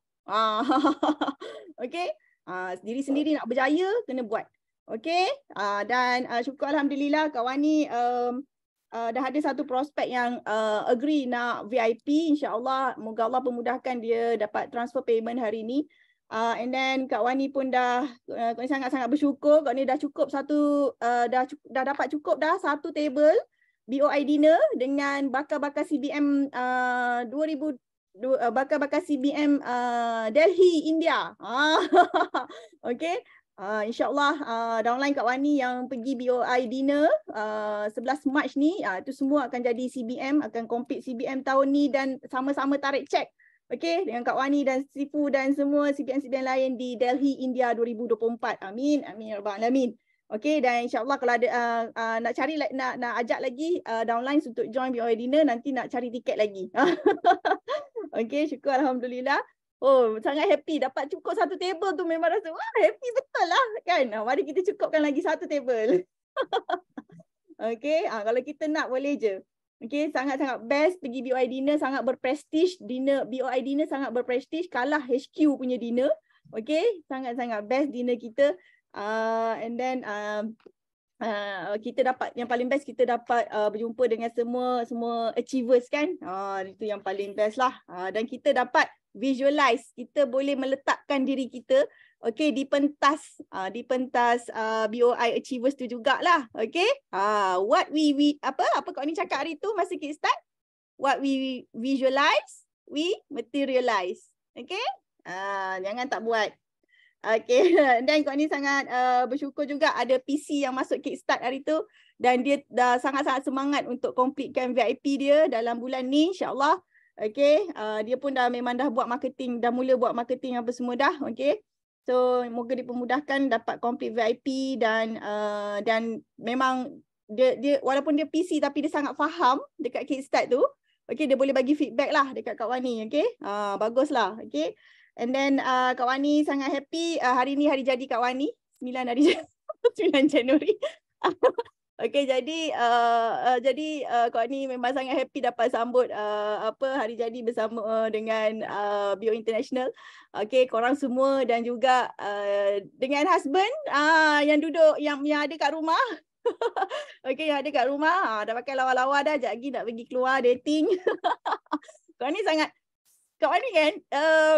Okay, diri sendiri nak berjaya, kena buat. Okay, dan syukur Alhamdulillah kawan ni dah ada satu prospek yang agree nak VIP, insyaAllah moga Allah pemudahkan dia dapat transfer payment hari ni. And then Kak Wani pun dah Kak Wani sangat-sangat bersyukur. Kak Wani dah cukup dah dapat cukup dah satu table BOI dinner dengan bakar-bakar CBM 2000 bakar-bakar CBM Delhi, India. Okay. InsyaAllah downline Kak Wani yang pergi BOI dinner 11 Mac ni, itu semua akan jadi CBM, akan compete CBM tahun ni dan sama-sama tarik cek. Okay, dengan Kak Wani dan Sifu dan semua CBM-CBM lain di Delhi, India 2024. Amin, amin ya rabbal alamin. Okay, dan insyaAllah kalau ada nak cari nak ajak lagi downlines untuk join BOI dinner, nanti nak cari tiket lagi. Okay, syukur alhamdulillah. Oh, sangat happy dapat cukup satu table tu, memang rasa wah happy betul lah kan. Mari kita cukupkan lagi satu table. Okay, kalau kita nak boleh je. Okay, sangat-sangat best pergi BOI dinner, sangat berprestige. Dinner BOI dinner sangat berprestige, kalah HQ punya dinner. Okay, sangat-sangat best dinner kita. And then kita dapat yang paling best, kita dapat berjumpa dengan semua achievers kan. Itu yang paling best lah. Dan kita dapat visualize, kita boleh meletakkan diri kita di pentas BOI achievers tu jugalah. Okay, what we apa Kak ni cakap hari tu masa kickstart, what we visualize we materialize. Okay, jangan tak buat. Okay, dan Kak ni sangat bersyukur juga ada PC yang masuk kickstart hari tu, dan dia dah sangat-sangat semangat untuk completekan VIP dia dalam bulan ni insyaAllah. Okay, dia pun memang dah buat marketing, dah mula buat marketing apa semua dah. Okay, so moga dipermudahkan dapat complete VIP dan memang dia walaupun dia PC tapi dia sangat faham dekat kickstart tu. Okay, dia boleh bagi feedback lah dekat Kak Wani. Okay, baguslah. Okay, and then Kak Wani sangat happy. Hari ni hari jadi Kak Wani, 9 Januari. Okay, jadi Kak Wani memang sangat happy dapat sambut hari jadi bersama dengan Bio International. Okay, korang semua dan juga dengan husband yang duduk yang ada kat rumah. Okay, yang ada kat rumah dah pakai lawa-lawa dah, sekejap lagi nak pergi keluar dating. Kak Wani kan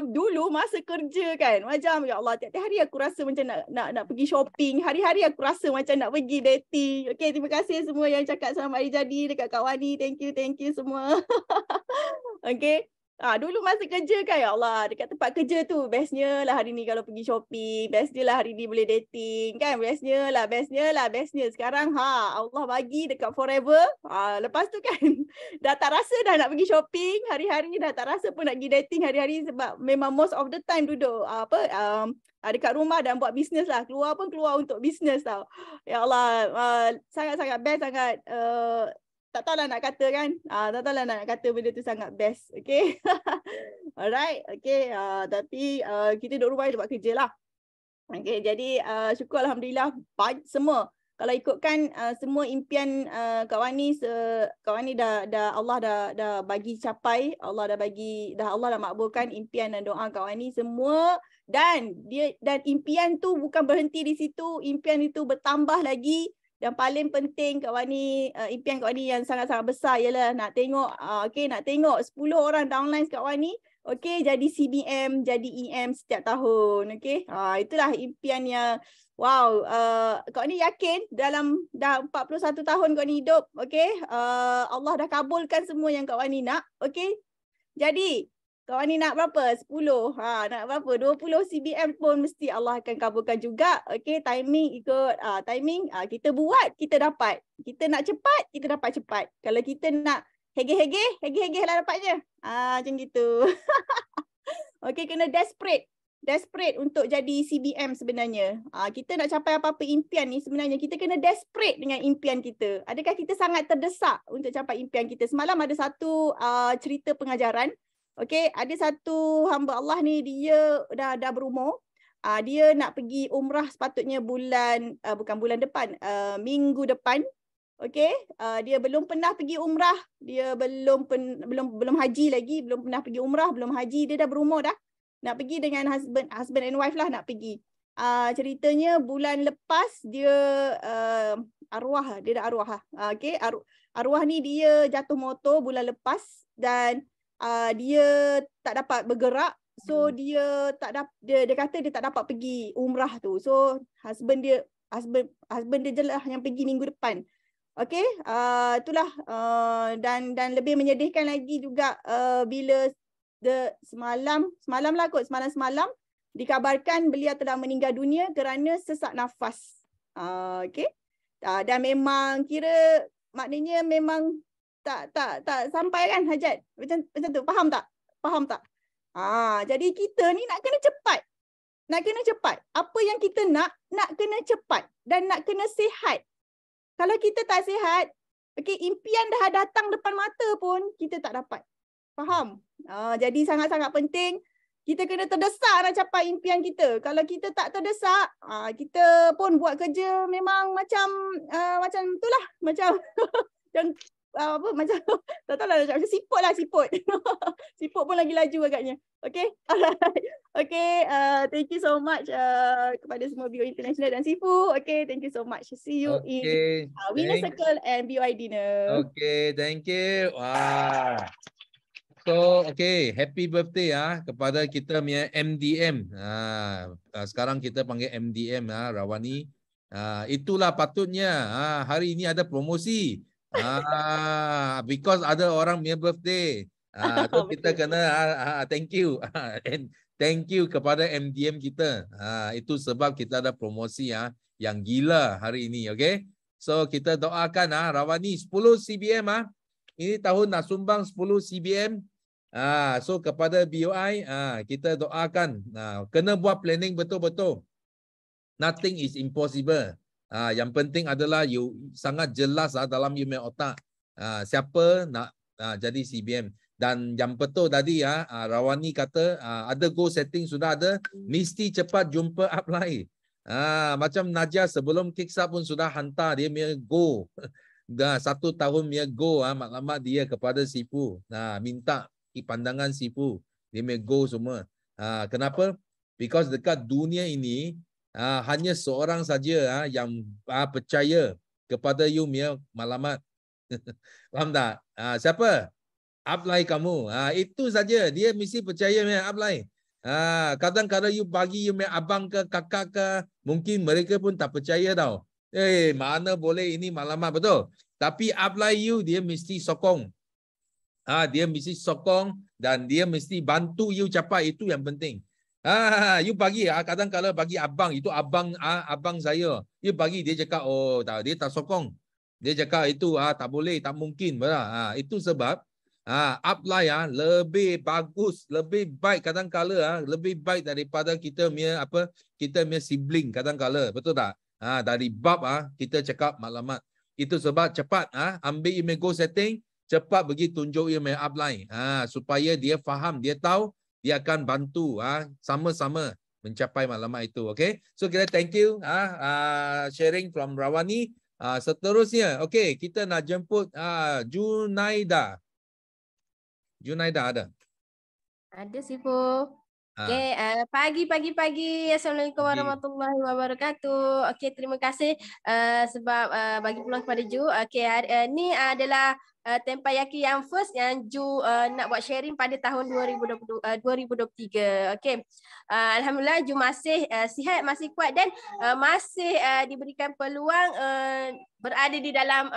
dulu masa kerja kan, macam ya Allah, tiap-tiap hari aku rasa macam nak pergi shopping, hari-hari aku rasa macam nak pergi dating. Okay, terima kasih semua yang cakap selamat hari jadi dekat Kak Wani. Thank you semua. Okay, dulu masa kerja kan, ya Allah, dekat tempat kerja tu bestnya lah hari ni kalau pergi shopping, bestnya lah hari ni boleh dating kan, bestnya lah. Sekarang Allah bagi dekat forever. Lepas tu kan dah tak rasa dah nak pergi shopping hari-hari, dah tak rasa pun nak pergi dating hari-hari, sebab memang most of the time duduk dekat rumah dan buat bisnes lah, keluar untuk bisnes tau. Ya Allah, sangat-sangat best, sangat tak tahulah nak kata kan. Tak tahulah nak kata benda tu sangat best. Okay. Alright. Okay. Tapi kita duduk rumah kita buat kerja lah. Okay. Jadi syukur alhamdulillah semua. Kalau ikutkan semua impian Kak Wani, Kak Wani dah Allah dah bagi capai. Allah dah makbulkan impian dan doa Kak Wani semua. Dan impian tu bukan berhenti di situ. Impian itu bertambah lagi. Dan paling penting Kak Wani, impian Kak Wani yang sangat-sangat besar ialah nak tengok nak tengok 10 orang downline Kak Wani jadi CBM, jadi EM setiap tahun. Okay, itulah impian yang wow, Kak Wani yakin dalam dah 41 tahun Kak Wani hidup, Allah dah kabulkan semua yang Kak Wani nak. Okay, jadi Kak Wani nak berapa? 10. Nak berapa? 20 CBM pun mesti Allah akan kabulkan juga. Okay, timing ikut timing. Kita buat, kita dapat. Kita nak cepat, kita dapat cepat. Kalau kita nak hege-hege lah dapatnya. Macam gitu. Okay, kena desperate untuk jadi CBM sebenarnya. Kita nak capai apa-apa impian ni, sebenarnya kita kena desperate dengan impian kita. Adakah kita sangat terdesak untuk capai impian kita? Semalam ada satu cerita pengajaran. Okay, ada satu hamba Allah ni, dia dah berumur. Dia nak pergi umrah sepatutnya bukan bulan depan, minggu depan. Okay, dia belum pernah pergi umrah. Dia belum haji lagi, belum pernah pergi umrah, belum haji. Dia dah berumur dah. Nak pergi dengan husband and wife lah nak pergi. Ceritanya bulan lepas dia arwah, dia dah arwah lah. Okay, arwah ni dia jatuh motor bulan lepas dan dia tak dapat bergerak So dia dia kata dia tak dapat pergi umrah tu. So husband dia je lah yang pergi minggu depan. Okey, itulah dan lebih menyedihkan lagi juga bila semalam dikabarkan beliau telah meninggal dunia kerana sesak nafas. Okey. Dan memang maknanya memang tak sampai kan hajat. Macam tu, faham tak? Jadi kita ni nak kena cepat. Apa yang kita nak kena cepat dan nak kena sihat. Kalau kita tak sihat, impian dah datang depan mata pun kita tak dapat. Faham? Jadi sangat-sangat penting kita kena terdesak nak capai impian kita. Kalau kita tak terdesak, kita pun buat kerja memang macam itulah, macam yang macam tak tahu lah, macam siput. Siput pun lagi laju agaknya. Okay, alright. Okay, thank you so much kepada semua BOI International dan Sifu. Okay, thank you so much. See you in Winner Circle and BOI Dinner. Okay, thank you. Wah. So, okay, happy birthday kepada kita punya MDM. Sekarang kita panggil MDM Rawani. Itulah patutnya hari ini ada promosi. Because ada orang punya birthday. So kita kena thank you. And thank you kepada MDM kita. Itu sebab kita ada promosi yang gila hari ini, okay? So kita doakan Rawani 10 CBM ini tahun nak sumbang 10 CBM. So kepada BOI kita doakan kena buat planning betul-betul. Nothing is impossible. Yang penting adalah you sangat jelas dalam you punya otak siapa nak jadi CBM. Dan yang betul tadi Rawani kata ada goal setting sudah ada, mesti cepat jumpa upline. Macam Najah sebelum kickstart pun sudah hantar dia punya go. Dah 1 tahun punya go maklumat dia kepada Sifu. Minta pandangan Sifu. Dia punya go semua. Kenapa? Because dekat dunia ini hanya seorang saja yang percaya kepada you punya maklumat. Faham tak? Siapa? Upline kamu. Itu saja. Dia mesti percaya punya upline. Kadang-kadang you bagi you punya abang ke kakak ke, mungkin mereka pun tak percaya tau. Mana boleh ini maklumat betul. Tapi upline you, dia mesti sokong. Dia mesti sokong dan dia mesti bantu you capai. Itu yang penting. You bagi kadang-kadang bagi abang, itu abang saya. You bagi dia cakap dia tak sokong. Dia cakap itu tak boleh, tak mungkin. Itu sebab upline lebih bagus, lebih baik kadang-kadang lebih baik daripada kita punya sibling kadang-kadang. Betul tak? Dari bab kita cakap maklumat. Itu sebab cepat ambil email goal setting, cepat pergi tunjuk email upline supaya dia faham, dia tahu. Dia akan bantu sama-sama mencapai maklumat itu. Okay. So kita thank you sharing from Rawani. Seterusnya, okay, kita nak jemput Junaida. Junaida ada? Ada Sifu. Okay, pagi. Assalamualaikum warahmatullahi wabarakatuh. Okay, terima kasih sebab bagi peluang kepada Ju. Okay, ini adalah Tempayaki yang first yang Ju nak buat sharing pada tahun 2023. Okay, alhamdulillah Ju masih sihat, masih kuat dan masih diberikan peluang berada di dalam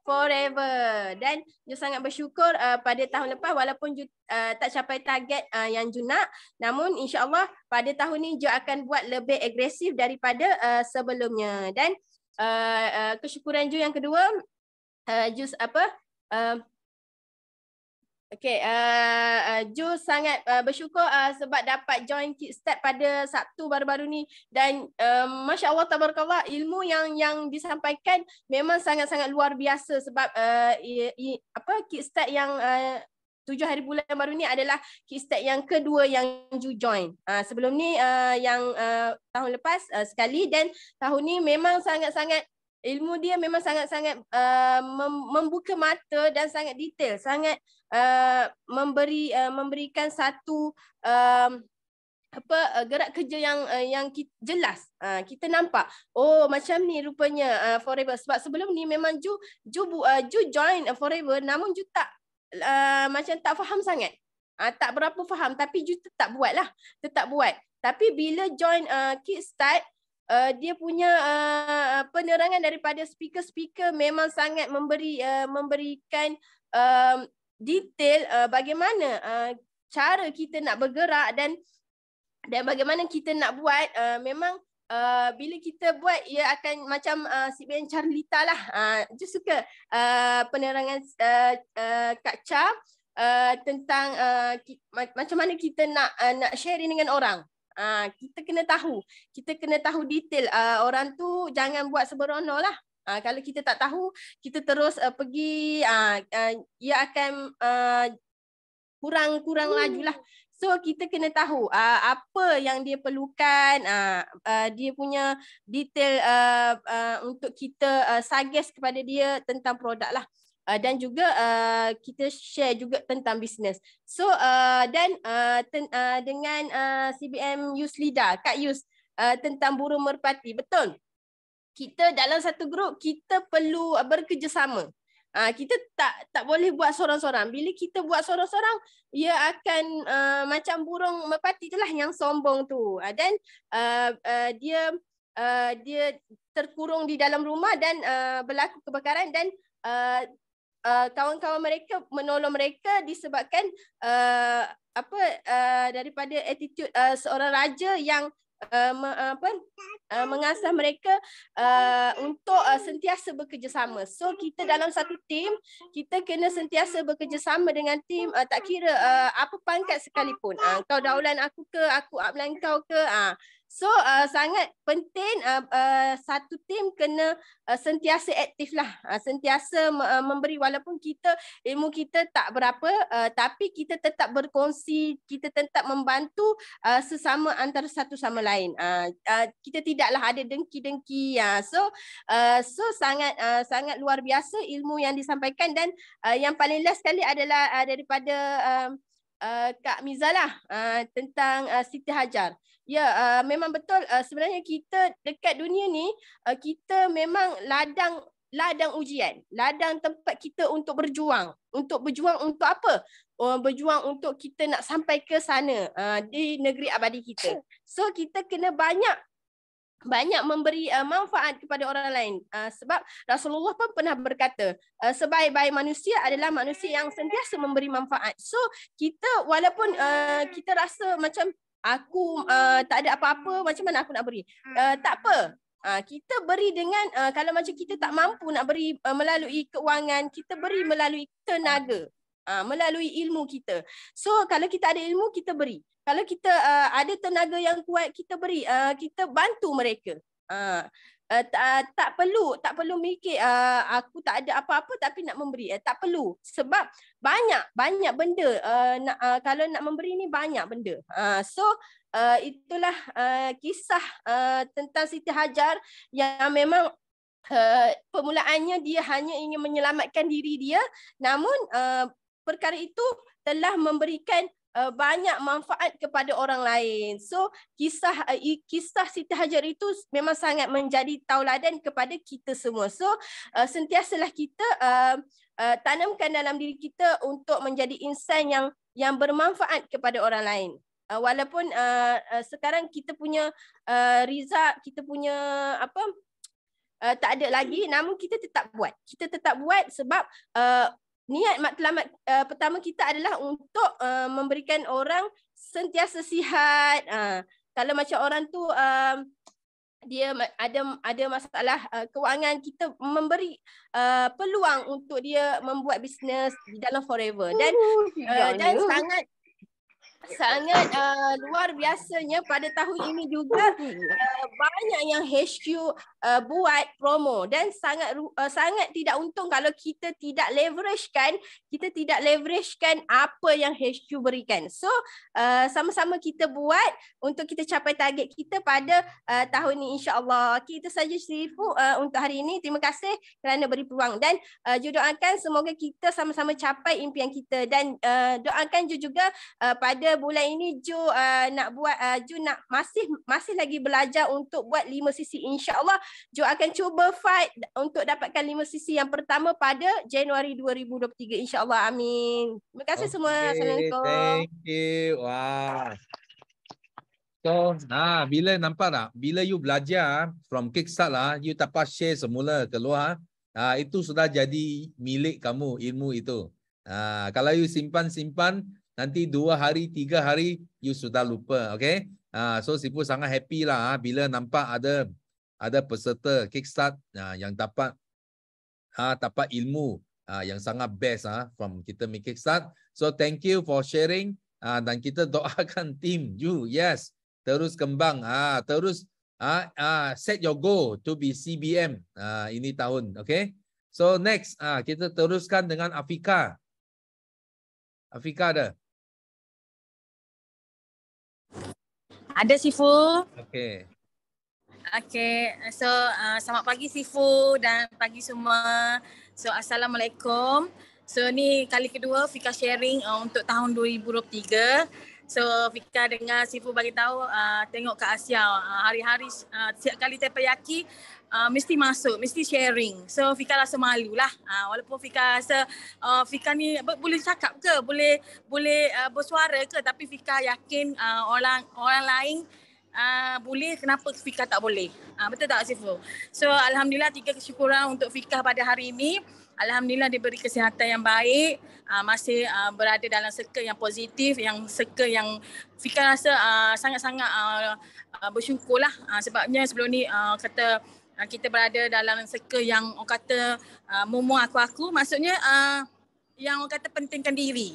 Forever. Dan Ju sangat bersyukur pada tahun lepas walaupun Ju tak capai target yang Ju nak, namun insya-Allah pada tahun ni Ju akan buat lebih agresif daripada sebelumnya. Dan kesyukuran Ju yang kedua, Ju Ju sangat bersyukur sebab dapat join Kickstart pada Sabtu baru-baru ni dan Masya Allah tabarakallah, ilmu yang disampaikan memang sangat-sangat luar biasa sebab Kickstart yang 7 hari bulan baru ni adalah Kickstart yang kedua yang Ju join. Sebelum ni yang tahun lepas sekali dan tahun ni memang sangat-sangat ilmu dia memang sangat-sangat membuka mata dan sangat detail, sangat memberikan satu gerak kerja yang jelas. Kita nampak macam ni rupanya Forever. Sebab sebelum ni memang Ju join Forever namun Ju tak macam tak faham sangat. Tak berapa faham tapi tetap buat lah. Tetap buat. Tapi bila join Kickstart, dia punya penerangan daripada speaker-speaker memang sangat memberikan detail bagaimana cara kita nak bergerak dan bagaimana kita nak buat. Memang bila kita buat, ia akan macam CBN Charlita lah. Dia suka penerangan Kak Cha tentang macam mana kita nak sharing dengan orang. Kita kena tahu detail. Orang tu jangan buat seberono lah. Kalau kita tak tahu, kita terus pergi, ia akan kurang laju lah. So kita kena tahu apa yang dia perlukan, dia punya detail untuk kita suggest kepada dia tentang produk lah. Dan juga kita share juga tentang bisnes. So dengan CBM Youth Leader, Kak Yus, tentang burung merpati, betul. Kita dalam satu grup kita perlu bekerjasama. Kita tak boleh buat sorang-sorang. Bila kita buat sorang-sorang, ia akan macam burung merpati itulah yang sombong tu. Dan dia terkurung di dalam rumah dan berlaku kebakaran dan kawan-kawan mereka menolong mereka disebabkan daripada attitude seorang raja yang mengasah mereka untuk sentiasa bekerjasama. So kita dalam satu tim, kita kena sentiasa bekerjasama dengan tim, tak kira apa pangkat sekalipun. Kau daulan aku ke, aku upline kau ke. So sangat penting satu tim kena sentiasa aktif lah, sentiasa memberi walaupun ilmu kita tak berapa, tapi kita tetap berkongsi, kita tetap membantu sesama antara satu sama lain. Kita tidaklah ada dengki-dengki. So sangat luar biasa ilmu yang disampaikan dan yang paling last sekali adalah daripada Kak Mizalah tentang Siti Hajar. Ya, memang betul. Sebenarnya kita dekat dunia ni, kita memang ladang ujian, ladang tempat kita untuk berjuang. Untuk berjuang untuk apa? Berjuang untuk kita nak sampai ke sana, di negeri abadi kita. So kita kena banyak memberi manfaat kepada orang lain. Sebab Rasulullah pun pernah berkata, sebaik-baik manusia adalah manusia yang sentiasa memberi manfaat. So kita walaupun kita rasa macam aku tak ada apa-apa, macam mana aku nak beri? Tak apa. Kita beri dengan kalau macam kita tak mampu nak beri melalui keuangan, kita beri melalui tenaga, melalui ilmu kita. So kalau kita ada ilmu, kita beri. Kalau kita ada tenaga yang kuat, kita beri, kita bantu mereka. Tak perlu mikir aku tak ada apa-apa tapi nak memberi. Tak perlu, sebab banyak benda kalau nak memberi ni banyak benda. So itulah kisah tentang Siti Hajar yang memang permulaannya dia hanya ingin menyelamatkan diri dia, namun perkara itu telah memberikan banyak manfaat kepada orang lain. So kisah Siti Hajar itu memang sangat menjadi tauladan kepada kita semua. So sentiasalah kita tanamkan dalam diri kita untuk menjadi insan yang bermanfaat kepada orang lain. Walaupun sekarang kita punya result, kita punya tak ada lagi, namun kita tetap buat. Kita tetap buat sebab niat matlamat pertama kita adalah untuk memberikan orang sentiasa sihat. Kalau macam orang tu dia ada masalah kewangan, kita memberi peluang untuk dia membuat bisnes di dalam forever. Dan sangat luar biasanya pada tahun ini juga banyak yang HQ buat promo dan sangat tidak untung kalau kita tidak leveragekan apa yang HQ berikan. So sama-sama kita buat untuk kita capai target kita pada tahun ini, insya-Allah. Itu saja Syifu untuk hari ini. Terima kasih kerana beri peluang dan doakan semoga kita sama-sama capai impian kita dan doakan juga pada bulan ini Ju nak buat Ju nak masih lagi belajar untuk buat 5 sisi. InsyaAllah Ju akan cuba fight untuk dapatkan 5 sisi yang pertama pada Januari 2023 insya-Allah. Amin. Terima kasih semua. Assalamualaikum. Thank you. Wow. So, bila nampak tak? Bila you belajar from Kickstart lah, you dapat share semula keluar, itu sudah jadi milik kamu, ilmu itu. Kalau you simpan, nanti 2 hari, 3 hari, you sudah lupa. Okay? So, Sifu sangat happy lah bila nampak ada peserta Kickstart yang dapat ilmu yang sangat best from kita make Kickstart. So, thank you for sharing. Dan kita doakan tim you. Yes. Terus kembang, terus set your goal to be CBM ini tahun, okay? So next, kita teruskan dengan Afika. Afika ada? Ada Sifu. Okay. Okay, so selamat pagi Sifu dan pagi semua. So Assalamualaikum. So ni kali kedua Fika sharing untuk tahun 2023. So Fika dengar Sifu bagi tahu tengok ke Asia hari-hari setiap kali terpayaki mesti masuk, mesti sharing. So Fika rasa malulah. Walaupun Fika rasa Fika ni boleh cakap ke, boleh bersuara ke, tapi Fika yakin orang lain boleh, kenapa Fika tak boleh? Betul tak Sifu? So alhamdulillah 3 kesyukuran untuk Fika pada hari ini. Alhamdulillah diberi kesihatan yang baik, masih berada dalam circle yang positif, circle yang Fika rasa sangat-sangat bersyukurlah sebabnya sebelum ni kata kita berada dalam circle yang orang kata mumu aku, maksudnya yang orang kata pentingkan diri.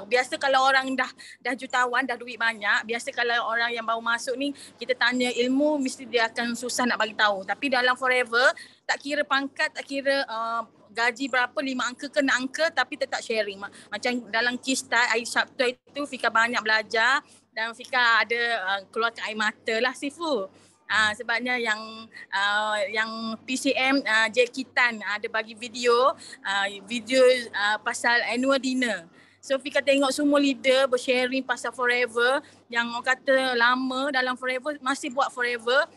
Biasa kalau orang dah jutawan, dah duit banyak, biasa kalau orang yang baru masuk ni kita tanya ilmu mesti dia akan susah nak bagi tahu. Tapi dalam Forever tak kira pangkat, tak kira gaji berapa, 5 angka ke 6 angka, tapi tetap sharing. Macam dalam Kickstart hari Sabtu itu Fika banyak belajar dan Fika ada keluarkan air mata lah Sifu. Sebabnya yang PCM Jackie Tan ada bagi video pasal annual dinner. So Fika tengok semua leader bersharing pasal Forever yang orang kata lama dalam Forever masih buat Forever,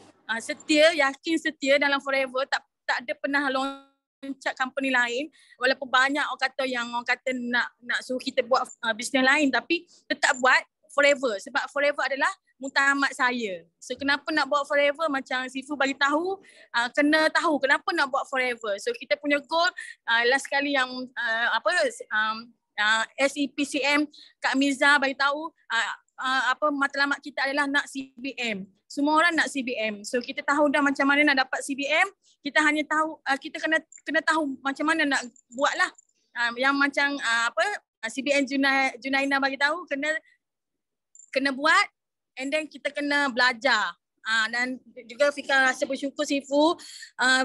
yakin setia dalam Forever, tak ada pernah loncat company lain, walaupun banyak orang kata nak suruh kita buat bisnes lain, tapi tetap buat Forever sebab Forever adalah mutamat saya. So kenapa nak buat Forever, macam Sifu bagi tahu, kena tahu kenapa nak buat Forever. So kita punya goal last kali yang SEPCM Kak Miza bagi tahu matlamat kita adalah nak CBM. Semua orang nak CBM. So kita tahu dah macam mana nak dapat CBM. Kita hanya tahu kita kena tahu macam mana nak buatlah. Yang macam CBM Junaina bagi tahu kena buat, and then kita kena belajar. Dan juga Fika rasa bersyukur Sifu,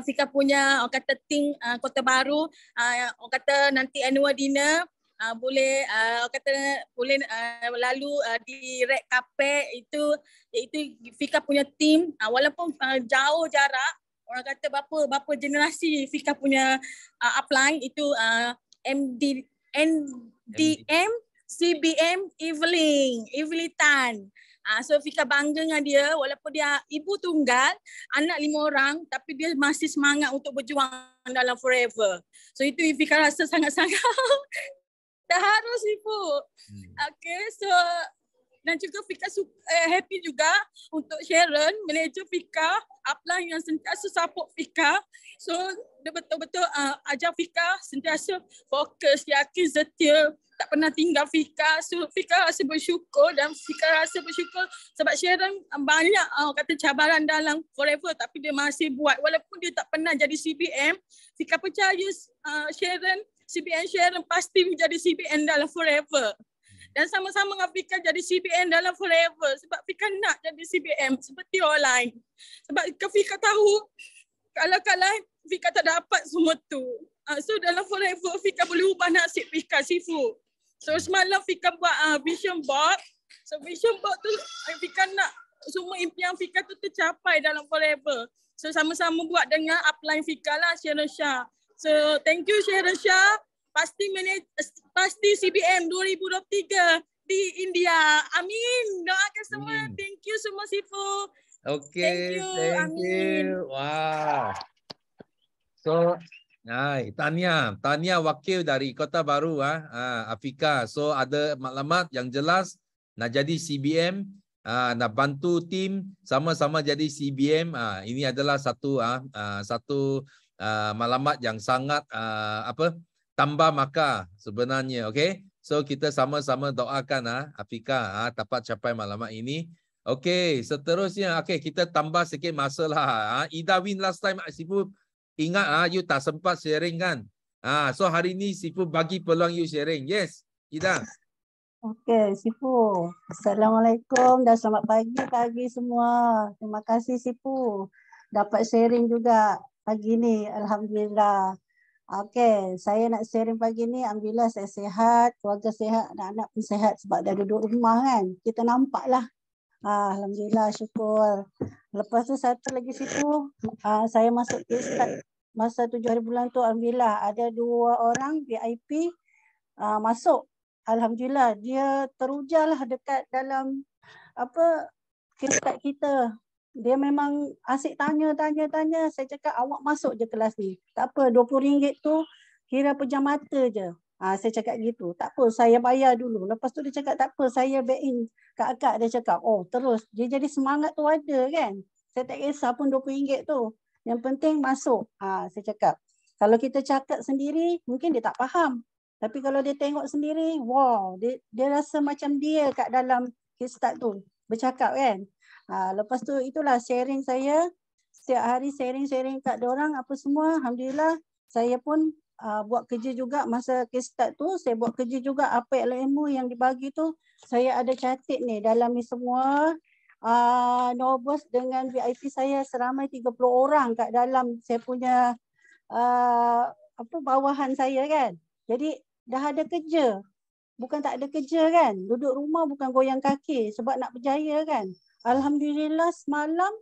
Fika punya orang kata team Kota Baru, orang kata nanti annual dinner boleh lalu di red carpet itu Fika punya team, walaupun jauh jarak, orang kata berapa generasi Fika punya upline itu NDM CBM Evelyn Tan. So Fika bangga dengan dia, walaupun dia ibu tunggal, anak 5 orang, tapi dia masih semangat untuk berjuang dalam Forever. So itu Fika rasa sangat-sangat terharu Ibu. Okay, so dan juga Fika happy juga untuk Sharon, manager Fika, upline yang sentiasa support Fika. So dia betul-betul ajar Fika sentiasa fokus, yakin, setia, tak pernah tinggal Fika. So Fika rasa bersyukur, dan Fika rasa bersyukur sebab Sharon banyak kata cabaran dalam Forever, tapi dia masih buat walaupun dia tak pernah jadi CBM. Fika percaya CBM Sharon pasti menjadi CBM dalam Forever. Dan sama-sama dengan Fika jadi CBM dalam Forever sebab Fika nak jadi CBM seperti orang lain. Sebab Fika tahu kalau Fika tak dapat semua tu. So dalam Forever Fika boleh ubah nasib Fika Sifu. So semalam Fika buat vision board. So vision board tu Fika nak semua impian Fika tu tercapai dalam Forever. So sama-sama buat dengan upline Fika lah, Sharon Shah. So thank you Sharon Shah. Pasti CBM 2023 di India. Amin. Doakan semua. Amin. Thank you semua Sifu. Okay, thank you. Wow. So, Tania wakil dari Kota Baru Afika. So ada maklumat yang jelas nak jadi CBM, nak bantu tim sama-sama jadi CBM. Ini adalah satu maklumat yang sangat tambah maka sebenarnya. Okay, so kita sama-sama doakan Afika dapat capai maklumat ini. Okay, seterusnya kita tambah sikit masa lah. Ida win last time Sifu. Ingat you tak sempat sharing kan? So hari ni Sifu bagi peluang you sharing. Yes, Ida. Okey, Sifu. Assalamualaikum dan selamat pagi semua. Terima kasih Sifu. Dapat sharing juga pagi ni. Alhamdulillah. Okey, saya nak sharing pagi ni. Alhamdulillah saya sihat, keluarga sihat, anak-anak pun sihat sebab dah duduk rumah kan. Kita nampak lah. Alhamdulillah, syukur. Lepas tu satu lagi Sifu, saya masuk kickstart masa 7 hari bulan tu. Alhamdulillah ada 2 orang VIP masuk. Alhamdulillah dia terujalah dekat dalam kickstart kita. Dia memang asyik tanya. Saya cakap awak masuk je kelas ni. Tak apa, RM20 tu kira pejam mata je. Saya cakap gitu. Tak apa, saya bayar dulu. Lepas tu dia cakap tak apa, saya back in kat akak. Dia cakap, oh terus. Dia jadi semangat tu ada kan. Saya tak kisah pun RM20 tu. Yang penting masuk. Saya cakap. Kalau kita cakap sendiri, mungkin dia tak faham. Tapi kalau dia tengok sendiri, wow. Dia rasa macam dia kat dalam kickstart tu. Bercakap kan. Lepas tu itulah sharing saya. Setiap hari sharing kat diorang apa semua. Alhamdulillah. Saya pun buat kerja juga masa kickstart tu. Saya buat kerja juga apa ilmu yang dibagi tu. Saya ada catat ni dalam ni semua. Nobos dengan VIP saya seramai 30 orang kat dalam saya punya bawahan saya kan. Jadi dah ada kerja. Bukan tak ada kerja kan. Duduk rumah bukan goyang kaki sebab nak berjaya kan. Alhamdulillah semalam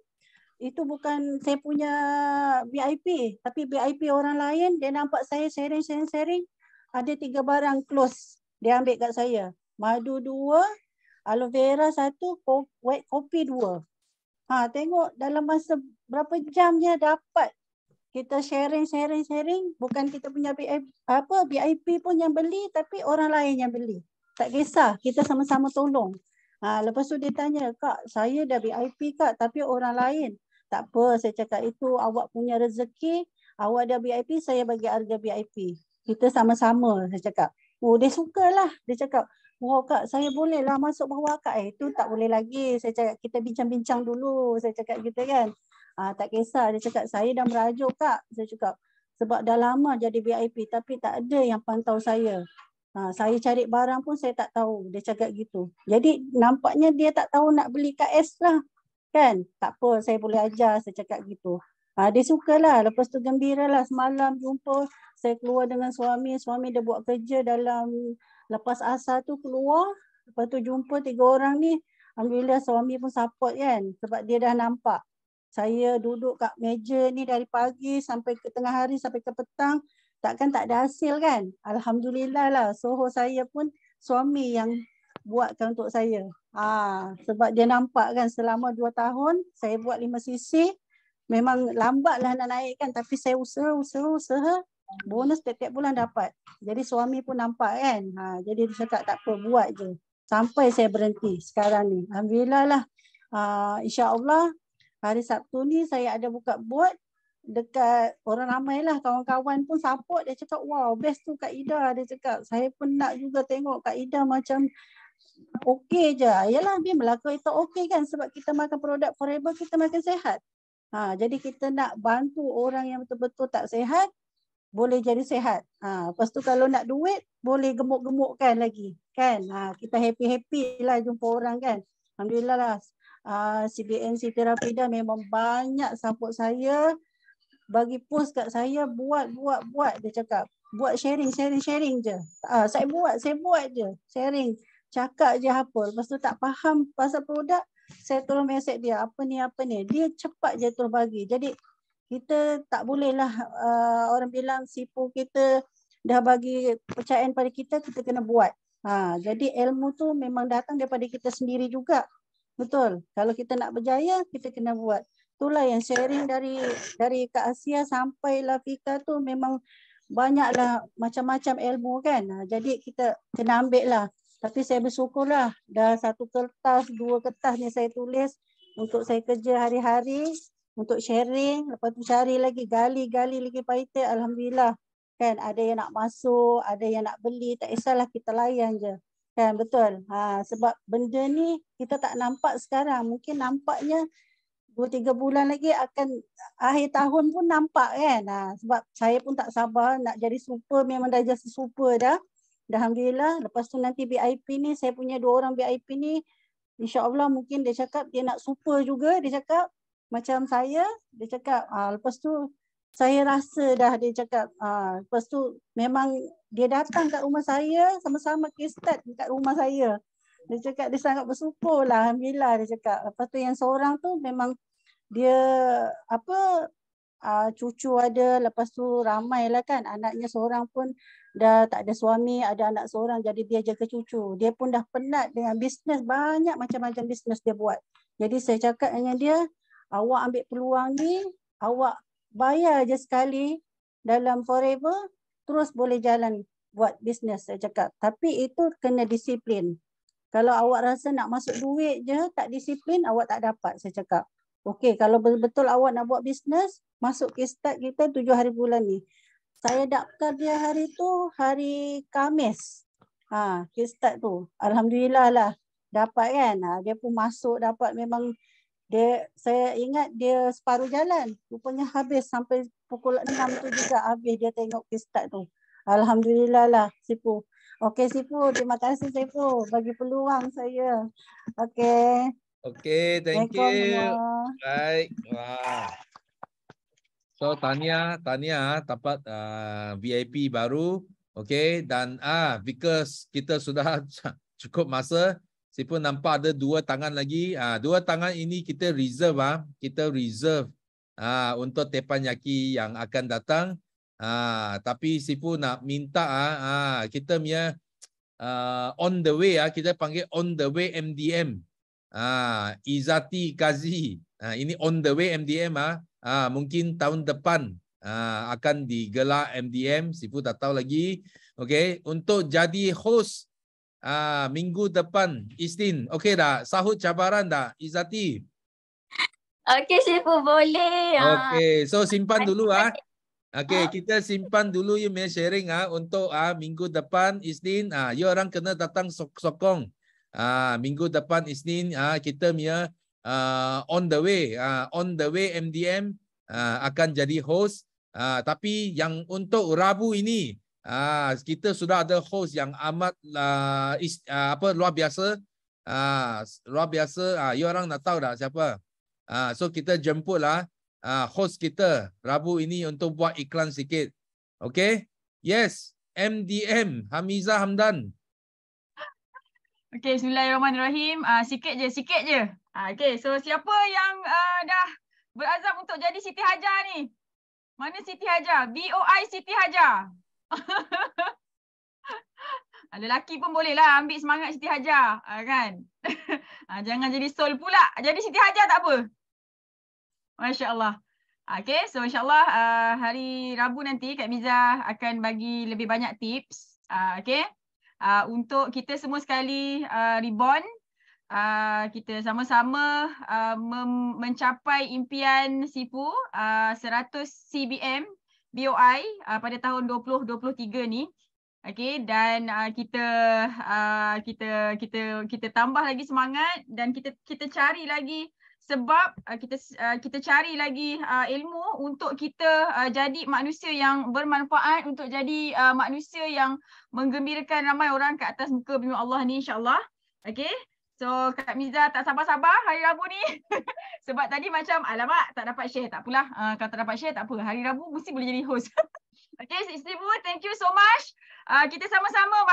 itu bukan saya punya VIP, tapi VIP orang lain. Dia nampak saya sharing. Ada 3 barang close. Dia ambil kat saya. Madu 2, aloe vera 1, white kopi 2. Tengok dalam masa berapa jam dia dapat. Kita sharing. Bukan kita punya VIP pun yang beli, tapi orang lain yang beli. Tak kisah, kita sama-sama tolong. Lepas tu dia tanya, Kak, saya dah VIP Kak, tapi orang lain. Tak apa, saya cakap itu awak punya rezeki, awak dah VIP, saya bagi harga VIP. Kita sama-sama, saya cakap. Oh, dia sukalah. Dia cakap, wow Kak, saya bolehlah masuk bawah Kak. Itu tak boleh lagi. Saya cakap, kita bincang-bincang dulu. Saya cakap gitu kan. Tak kisah. Dia cakap, saya dah merajuk Kak. Saya cakap, sebab dah lama jadi VIP, tapi tak ada yang pantau saya. Saya cari barang pun saya tak tahu. Dia cakap gitu. Jadi nampaknya dia tak tahu nak beli KS lah. Kan? Tak apa, saya boleh ajar, saya cakap gitu. Dia sukalah. Lepas tu gembiralah. Semalam jumpa, saya keluar dengan suami. Suami dia buat kerja dalam lepas asar tu keluar. Lepas tu jumpa 3 orang ni. Alhamdulillah suami pun support kan. Sebab dia dah nampak. Saya duduk kat meja ni dari pagi sampai ke tengah hari, sampai ke petang. Takkan tak ada hasil kan? Alhamdulillah lah. Soho saya pun suami yang buatkan untuk saya. Sebab dia nampak kan selama 2 tahun saya buat 5 cc. Memang lambatlah nak naikkan, tapi saya usaha. Bonus setiap bulan dapat. Jadi suami pun nampak kan. Jadi dia cakap tak apa, buat je. Sampai saya berhenti sekarang ni. Alhamdulillah lah. InsyaAllah hari Sabtu ni saya ada buka bot dekat orang ramai lah. Kawan-kawan pun support. Dia cakap, wow best tu Kak Ida. Dia cakap, saya pun nak juga tengok Kak Ida macam okey je. Yalah, dia melakukan itu okey kan. Sebab kita makan produk Forever, kita makan sehat. Jadi kita nak bantu orang yang betul-betul tak sehat, boleh jadi sehat. Lepas tu kalau nak duit, boleh gemuk-gemukkan lagi. Kan? Kita happy-happy lah jumpa orang kan. Alhamdulillah lah. CBN Siti Rafida memang banyak support saya. Bagi post kat saya, buat. Dia cakap, buat sharing je. Saya buat je. Sharing. Cakap je apa. Lepas tu tak faham pasal produk, saya tolong mesej dia. Apa ni. Dia cepat je terus bagi. Jadi kita tak bolehlah orang bilang Sifu kita dah bagi kepercayaan pada kita kena buat. Jadi ilmu tu memang datang daripada kita sendiri juga. Betul. Kalau kita nak berjaya, kita kena buat. Itulah yang sharing dari Kak Asia sampailah Fika tu memang banyaklah macam-macam ilmu kan. Jadi kita kena ambil lah. Tapi saya bersyukurlah dah 1 kertas, 2 kertas ni saya tulis untuk saya kerja hari-hari untuk sharing. Lepas tu cari lagi, gali lagi paita. Alhamdulillah. Kan ada yang nak masuk, ada yang nak beli, tak kisahlah kita layan je. Kan betul. Sebab benda ni kita tak nampak sekarang. Mungkin nampaknya 2-3 bulan lagi akan akhir tahun pun nampak kan. Sebab saya pun tak sabar nak jadi super, memang dah jadi super dah. Alhamdulillah. Lepas tu nanti VIP ni, saya punya 2 orang VIP ni, insya-Allah mungkin dia cakap dia nak super juga, dia cakap macam saya, dia cakap lepas tu saya rasa dah dia cakap lepas tu memang dia datang kat rumah saya, sama-sama start kat rumah saya. Dia cakap dia sangat bersyukur lah, alhamdulillah dia cakap. Lepas tu yang seorang tu memang dia cucu ada, lepas tu ramai lah kan, anaknya seorang pun dah tak ada suami, ada anak seorang, jadi dia jaga cucu. Dia pun dah penat dengan bisnes, banyak macam-macam bisnes dia buat. Jadi saya cakap dengan dia, awak ambil peluang ni, awak bayar je sekali dalam forever, terus boleh jalan buat bisnes, saya cakap. Tapi itu kena disiplin. Kalau awak rasa nak masuk duit je, tak disiplin, awak tak dapat, saya cakap. Okey, kalau betul-betul awak nak buat bisnes, masuk start kita 7 hari bulan ni. Saya daftar dia hari tu, hari Khamis. Start tu. Alhamdulillah lah. Dapat kan. Dia pun masuk, dapat memang saya ingat dia separuh jalan. Rupanya habis sampai pukul 6 tu juga habis dia tengok start tu. Alhamdulillah lah, Sifu. Okey Sifu, terima kasih Sifu bagi peluang saya. Okey. Okay, thank you. Baik. Wah. So Tania dapat VIP baru. Okay, dan because kita sudah cukup masa, saya pun nampak ada 2 tangan lagi. 2 tangan ini kita reserve untuk teppanyaki yang akan datang. Tapi Sifu nak minta kita punya on the way kita panggil on the way MDM. Izati Kazi. Ini on the way MDM mungkin tahun depan akan digelar MDM, Sifu tak tahu lagi. Okey, untuk jadi host minggu depan Isnin. Okey dah, sahut cabaran dah Izati. Okey Sifu, boleh. Okey, so simpan dulu Okey, kita simpan dulu you punya sharing untuk minggu depan Isnin. You orang kena datang sokong. Minggu depan Isnin kita punya on the way MDM akan jadi host. Tapi yang untuk Rabu ini kita sudah ada host yang amat luar biasa. Luar biasa. You orang nak tahu tak siapa? So kita jemputlah host kita Rabu ini untuk buat iklan sikit. Okay? Yes, MDM Hamiza Hamdan. Okay, bismillahirrahmanirrahim. Sikit je. Okay, so siapa yang dah berazam untuk jadi Siti Hajar ni? Mana Siti Hajar? BOI Siti Hajar. Lelaki pun boleh lah ambil semangat Siti Hajar. Kan? Jangan jadi Sol pula. Jadi Siti Hajar tak apa. Masya Allah. Okay, so insyaAllah hari Rabu nanti Kak Miza akan bagi lebih banyak tips. Okay. Untuk kita semua sekali reborn, kita sama-sama mencapai impian Sifu 100 CBM BOI pada tahun 2023 ni. Okey, dan kita tambah lagi semangat dan kita cari lagi, sebab kita cari lagi ilmu untuk kita jadi manusia yang bermanfaat, untuk jadi manusia yang menggembirakan ramai orang ke atas muka bumi Allah ni, insya-Allah. Okey. So Kak Miza tak sabar-sabar hari Rabu ni. Sebab tadi macam alamak tak dapat share, tak apalah. Kalau tak dapat share tak apa. Hari Rabu mesti boleh jadi host. Okey, Sifu, thank you so much. Kita sama-sama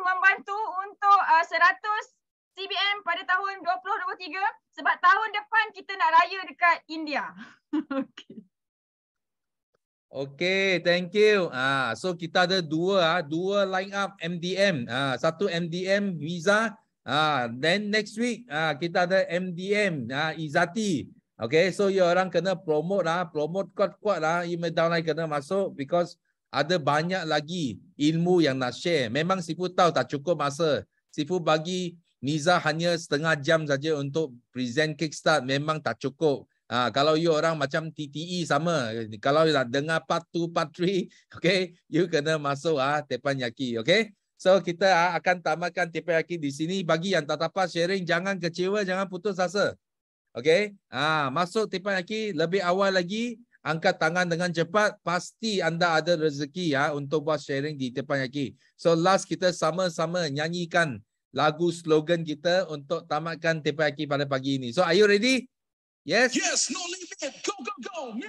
membantu untuk 100 CBM pada tahun 2023, sebab tahun depan kita nak raya dekat India. Okay. Okay, thank you. So kita ada dua line up MDM. Satu MDM Visa. Then next week kita ada MDM Izati. Okay, so you orang kena promote promote kuat-kuat you downline kena masuk because ada banyak lagi ilmu yang nak share. Memang Sifu tahu tak cukup masa. Sifu bagi Niza hanya setengah jam saja untuk present kickstart, memang tak cukup. Kalau you orang macam TTE sama, kalau nak dengar part 2, part 3, okay, you kena masuk Teppanyaki, okay? So kita akan tamatkan Teppanyaki di sini. Bagi yang tak dapat sharing, jangan kecewa, jangan putus asa. Okay? Masuk Teppanyaki lebih awal lagi, angkat tangan dengan cepat, pasti anda ada rezeki untuk buat sharing di Teppanyaki. So last kita sama-sama nyanyikan lagu slogan kita untuk tamatkan Teppanyaki pada pagi ini. So are you ready? Yes? Yes, no limit. Go, go, go.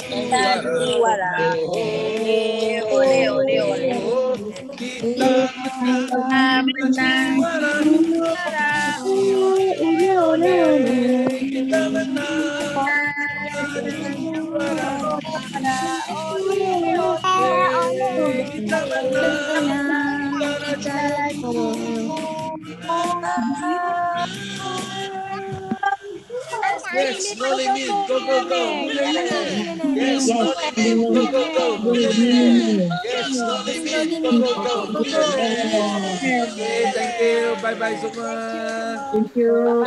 Kita juara. Ole, ole, ole. Kita menang. Ole, ole, ole. Kita menang. Yes, no limit. Go, go, go. Yes, no limit. Go, go, go. Yes, no limit. Go, go, go. Okay, thank you. Bye-bye semua. Thank you.